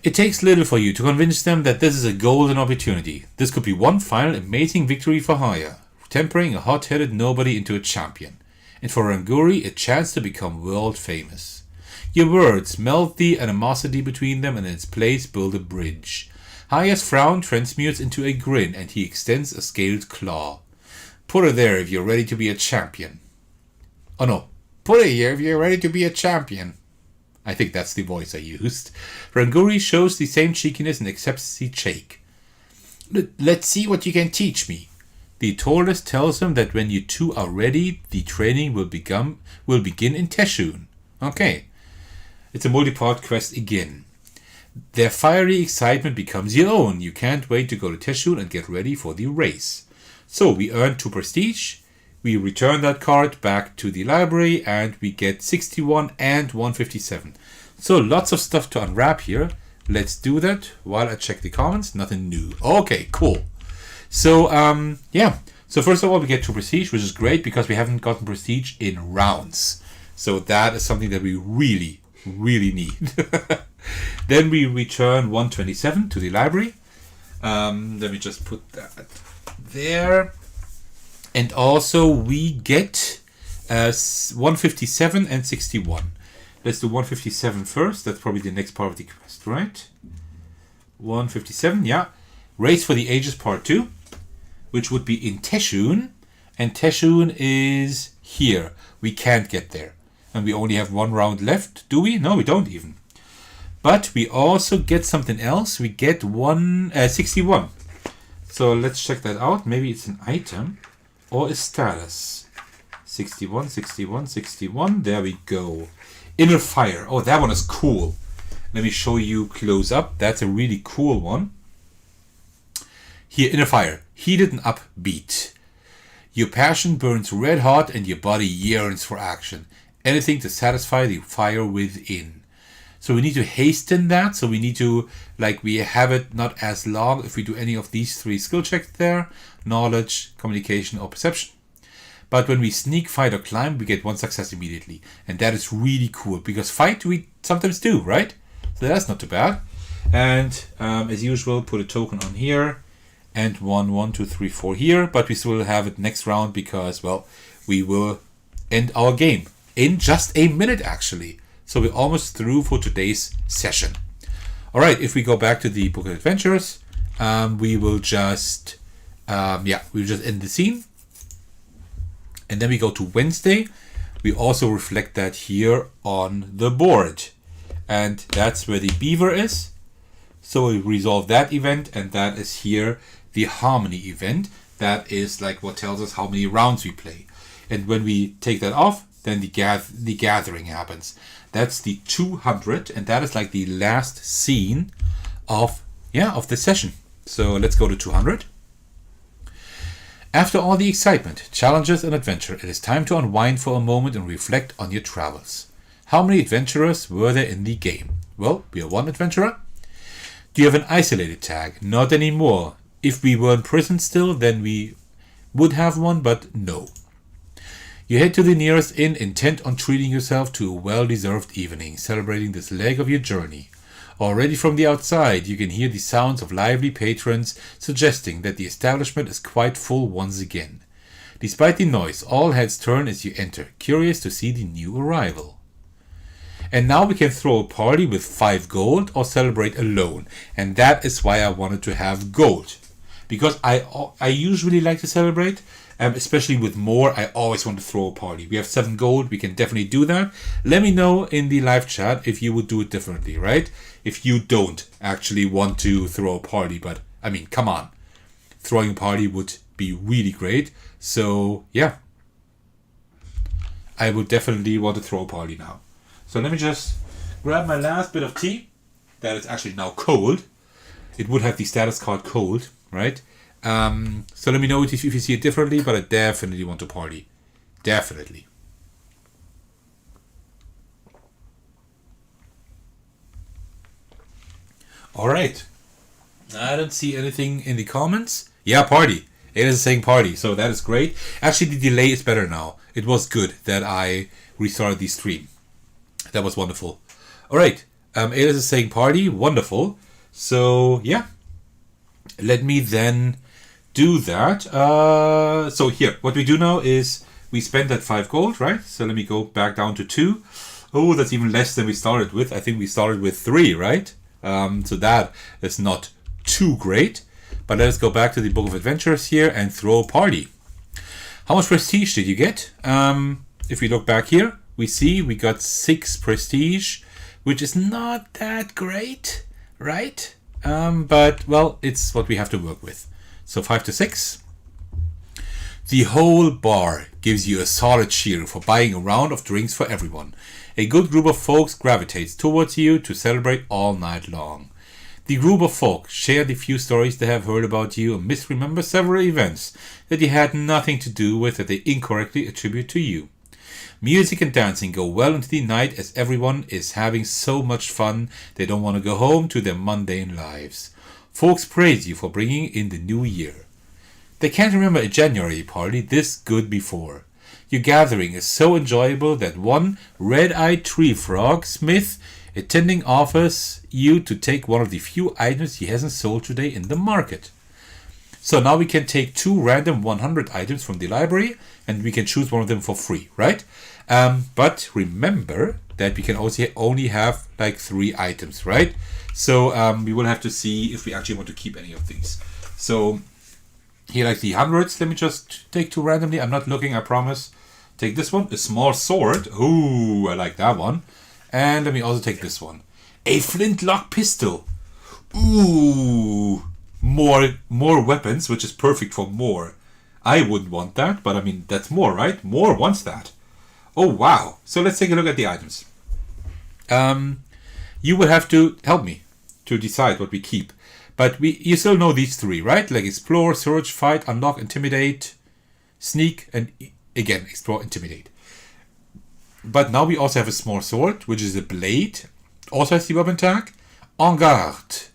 It takes little for you to convince them that this is a golden opportunity. This could be one final amazing victory for hire, tempering a hot-headed nobody into a champion, and for Ranguri a chance to become world famous. Your words melt the animosity between them and in its place build a bridge. Hire's frown transmutes into a grin and he extends a scaled claw. Put her there if you're ready to be a champion. Oh no, put her here if you're ready to be a champion. I think that's the voice I used. Ranguri shows the same cheekiness and accepts the shake. Let's see what you can teach me. The Taurus tells him that when you two are ready, the training will begin in Teshun. Okay. It's a multi-part quest again. Their fiery excitement becomes your own. You can't wait to go to Teshun and get ready for the race. So we earn 2 prestige. We return that card back to the library and we get 61 and 157. So lots of stuff to unwrap here. Let's do that while I check the comments. Nothing new. Okay, cool. So, So first of all, we get 2 prestige, which is great because we haven't gotten prestige in rounds. So that is something that we really, really need. Then we return 127 to the library. Let me just put that there. And also we get 157 and 61. Let's do 157 first. That's probably the next part of the quest, right? 157, yeah. Race for the Ages Part 2, which would be in Teshun. And Teshun is here. We can't get there. And we only have 1 round left. Do we? No, we don't even. But we also get something else. We get 61. So let's check that out. Maybe it's an item or a status. 61, 61, 61. There we go. Inner Fire. Oh, that one is cool. Let me show you close up. That's a really cool one. Here, Inner Fire. Heated and upbeat. Your passion burns red hot and your body yearns for action. Anything to satisfy the fire within. So we need to hasten that. So we need to, we have it not as long if we do any of these 3 skill checks there. Knowledge, communication, or perception. But when we sneak, fight, or climb, we get 1 success immediately. And that is really cool. Because fight we sometimes do, right? So that's not too bad. And as usual, put a token on here. And 1, 2, 3, 4 here. But we still have it next round because, we will end our game. In just a minute, actually. So we're almost through for today's session. Alright, if we go back to the Book of Adventures, we will just we'll just end the scene. And then we go to Wednesday. We also reflect that here on the board. And that's where the beaver is. So we resolve that event, and that is here the harmony event. That is what tells us how many rounds we play. And when we take that off, then the gathering happens. That's the 200, and that is the last scene of the session. So let's go to 200. After all the excitement, challenges, and adventure, it is time to unwind for a moment and reflect on your travels. How many adventurers were there in the game? Well, we are 1 adventurer. Do you have an isolated tag? Not anymore. If we were in prison still, then we would have one, but no. You head to the nearest inn, intent on treating yourself to a well-deserved evening, celebrating this leg of your journey. Already from the outside, you can hear the sounds of lively patrons, suggesting that the establishment is quite full once again. Despite the noise, all heads turn as you enter, curious to see the new arrival. And now we can throw a party with 5 gold or celebrate alone. And that is why I wanted to have gold. Because I usually like to celebrate. Especially with more, I always want to throw a party. We have 7 gold, we can definitely do that. Let me know in the live chat if you would do it differently, right? If you don't actually want to throw a party, but come on. Throwing a party would be really great. So, yeah. I would definitely want to throw a party now. So let me just grab my last bit of tea. That is actually now cold. it would have the status card cold, right? So let me know if you see it differently, but I definitely want to party. Definitely. Alright. I don't see anything in the comments. Yeah, party. It is saying party, so that is great. Actually, the delay is better now. It was good that I restarted the stream. That was wonderful. Alright. It is saying party. Wonderful. So, yeah. Let me then do that. So here, what we do now is we spend that 5 gold, right? So let me go back down to 2. Oh, that's even less than we started with. I think we started with 3, right? So that is not too great. But let us go back to the Book of Adventures here and throw a party. How much prestige did you get? If we look back here, we see we got 6 prestige, which is not that great, right? But, well, it's what we have to work with. So 5 to 6. The whole bar gives you a solid cheer for buying a round of drinks for everyone. A good group of folks gravitates towards you to celebrate all night long. The group of folk share the few stories they have heard about you and misremember several events that you had nothing to do with that they incorrectly attribute to you. Music and dancing go well into the night as everyone is having so much fun they don't want to go home to their mundane lives. Folks praise you for bringing in the new year. They can't remember a January party this good before. Your gathering is so enjoyable that one red-eyed tree frog smith attending offers you to take one of the few items he hasn't sold today in the market. So now we can take 2 random 100 items from the library and we can choose one of them for free, right? But remember that we can also only have like 3 items, right? So we will have to see if we actually want to keep any of these. So here, like the hundreds, let me just take 2 randomly. I'm not looking, I promise. Take this one, a small sword. Ooh, I like that one. And let me also take this one. A flintlock pistol. Ooh, more weapons, which is perfect for more. I wouldn't want that, but I mean, that's more, right? More wants that. Oh, wow. So let's take a look at the items. You will have to help me to decide what we keep. But you still know these 3, right? Like explore, search, fight, unlock, intimidate, sneak, and again, explore, intimidate. But now we also have a small sword, which is a blade. Also has the weapon tag. En garde.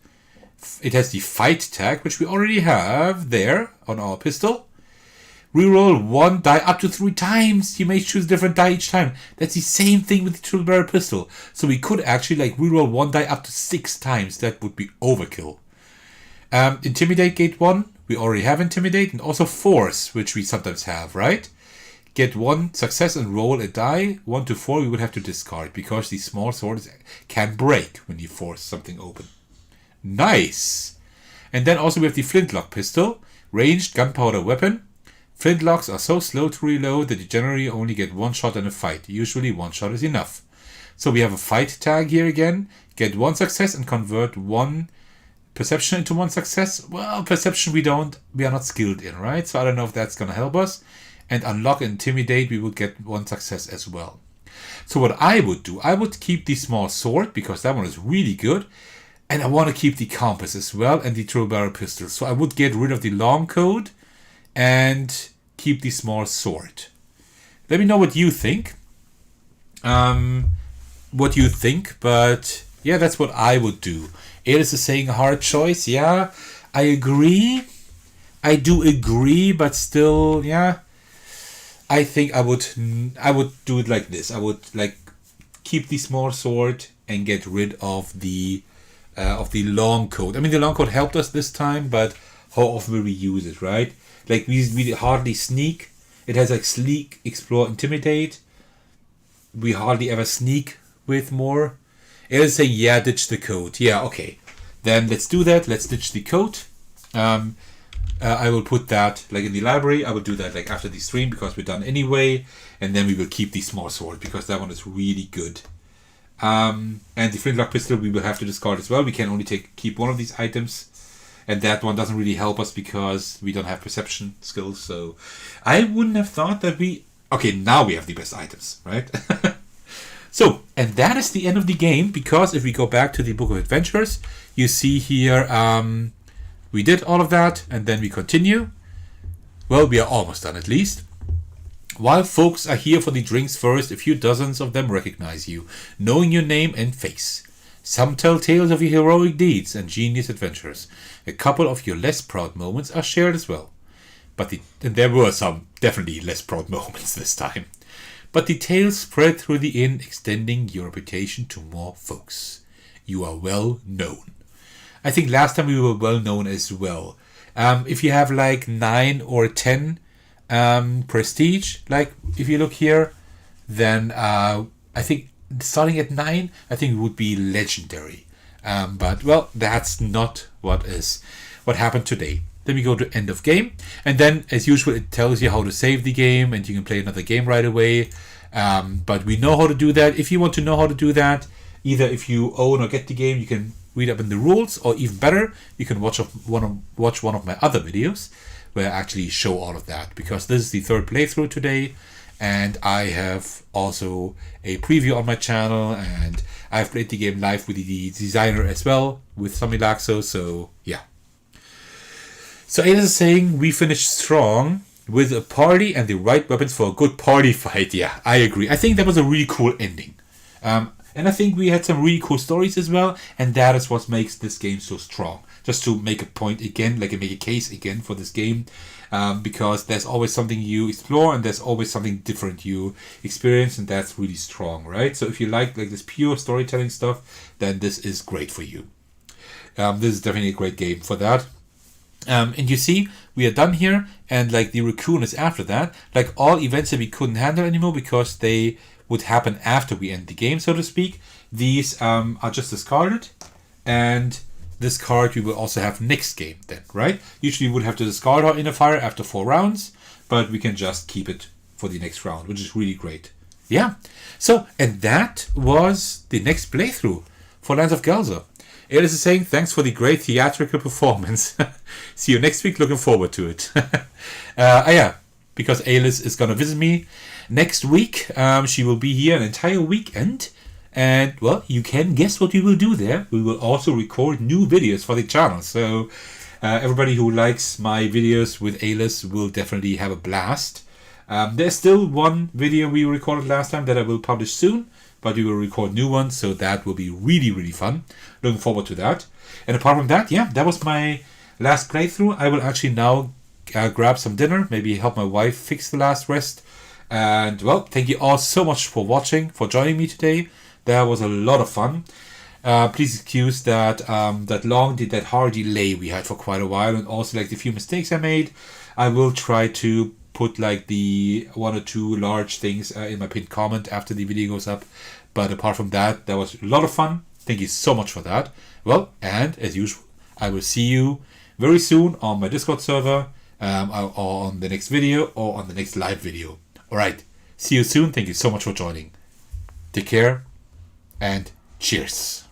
It has the fight tag, which we already have there on our pistol. Reroll 1 die up to 3 times. You may choose a different die each time. That's the same thing with the triple barrel pistol. So we could actually like reroll 1 die up to 6 times. That would be overkill. Intimidate gate 1. We already have intimidate, and also force, which we sometimes have, right? Get 1 success and roll a die. 1 to 4 we would have to discard because these small swords can break when you force something open. Nice! And then also we have the flintlock pistol. Ranged gunpowder weapon. Flintlocks are so slow to reload that you generally only get 1 shot in a fight. Usually 1 shot is enough. So we have a fight tag here again. Get 1 success and convert 1 perception into 1 success. Well, perception we are not skilled in, right? So I don't know if that's going to help us. And unlock and intimidate, we will get 1 success as well. So what I would do, I would keep the small sword because that one is really good. And I want to keep the compass as well and the triple barrel pistol. So I would get rid of the long coat and keep the small sword. Let me know what you think. But yeah, that's what I would do. It is saying a hard choice. Yeah, I agree. I do agree, but still, yeah. I think I would do it like this. I would like keep the small sword and get rid of the long coat. I mean, the long coat helped us this time, but how often will we use it, right? Like we hardly sneak. It has like sleek, explore, intimidate. We hardly ever sneak with more. It is saying, yeah, ditch the coat. Yeah, okay. Then let's do that. Let's ditch the coat. I will put that like in the library. I will do that like after the stream because we're done anyway. And then we will keep the small sword because that one is really good. And the flintlock pistol we will have to discard as well. We can only keep 1 of these items. And that one doesn't really help us because we don't have perception skills. So I wouldn't have thought that we... Okay, now we have the best items, right? So And that is the end of the game, because if we go back to the Book of Adventures, you see here we did all of that, and then we continue. Well, we are almost done at least. While folks are here for the drinks first, a few dozens of them recognize you, knowing your name and face. Some tell tales of your heroic deeds and genius adventures. A couple of your less proud moments are shared as well. And there were some definitely less proud moments this time. But the tales spread through the inn, extending your reputation to more folks. You are well known. I think last time we were well known as well. If you have like 9 or 10 prestige, like if you look here, then I think starting at 9, I think it would be legendary. But well, that's not what happened today. Then we go to end of game, and then as usual it tells you how to save the game, and you can play another game right away. But we know how to do that. If you want to know how to do that, either if you own or get the game, you can read up in the rules, or even better, you can watch one of my other videos where I actually show all of that, because this is the third playthrough today, and I have also a preview on my channel, and I've played the game live with the designer as well, with Samilaxo, so yeah. So Ayla is saying we finished strong with a party and the right weapons for a good party fight. Yeah, I agree. I think that was a really cool ending. And I think we had some really cool stories as well, and that is what makes this game so strong. Just to make a point again, like make a case again for this game, because there's always something you explore and there's always something different you experience, and that's really strong, right? So if you like this pure storytelling stuff, then this is great for you. This is definitely a great game for that. And you see, we are done here, and like the raccoon is after that. Like all events that we couldn't handle anymore because they would happen after we end the game, so to speak. These are just discarded, and this card we will also have next game then, right? Usually we would have to discard our inner fire after 4 rounds, but we can just keep it for the next round, which is really great. Yeah. So, and that was the next playthrough for Lands of Galzyr. Alice is saying, thanks for the great theatrical performance. See you next week, looking forward to it. Yeah, because Alice is going to visit me next week. She will be here an entire weekend. And, well, you can guess what we will do there. We will also record new videos for the channel. So, everybody who likes my videos with Alice will definitely have a blast. There's still one video we recorded last time that I will publish soon, but we will record new ones, so that will be really, really fun. Looking forward to that. And apart from that, yeah, that was my last playthrough. I will actually now grab some dinner, maybe help my wife fix the last rest. And, well, thank you all so much for watching, for joining me today. That was a lot of fun. Please excuse that that hard delay we had for quite a while, and also like the few mistakes I made. I will try to put like the 1 or 2 large things in my pinned comment after the video goes up. But apart from that, that was a lot of fun. Thank you so much for that. Well, and as usual, I will see you very soon on my Discord server, or on the next video, or on the next live video. Alright, see you soon. Thank you so much for joining. Take care, and cheers.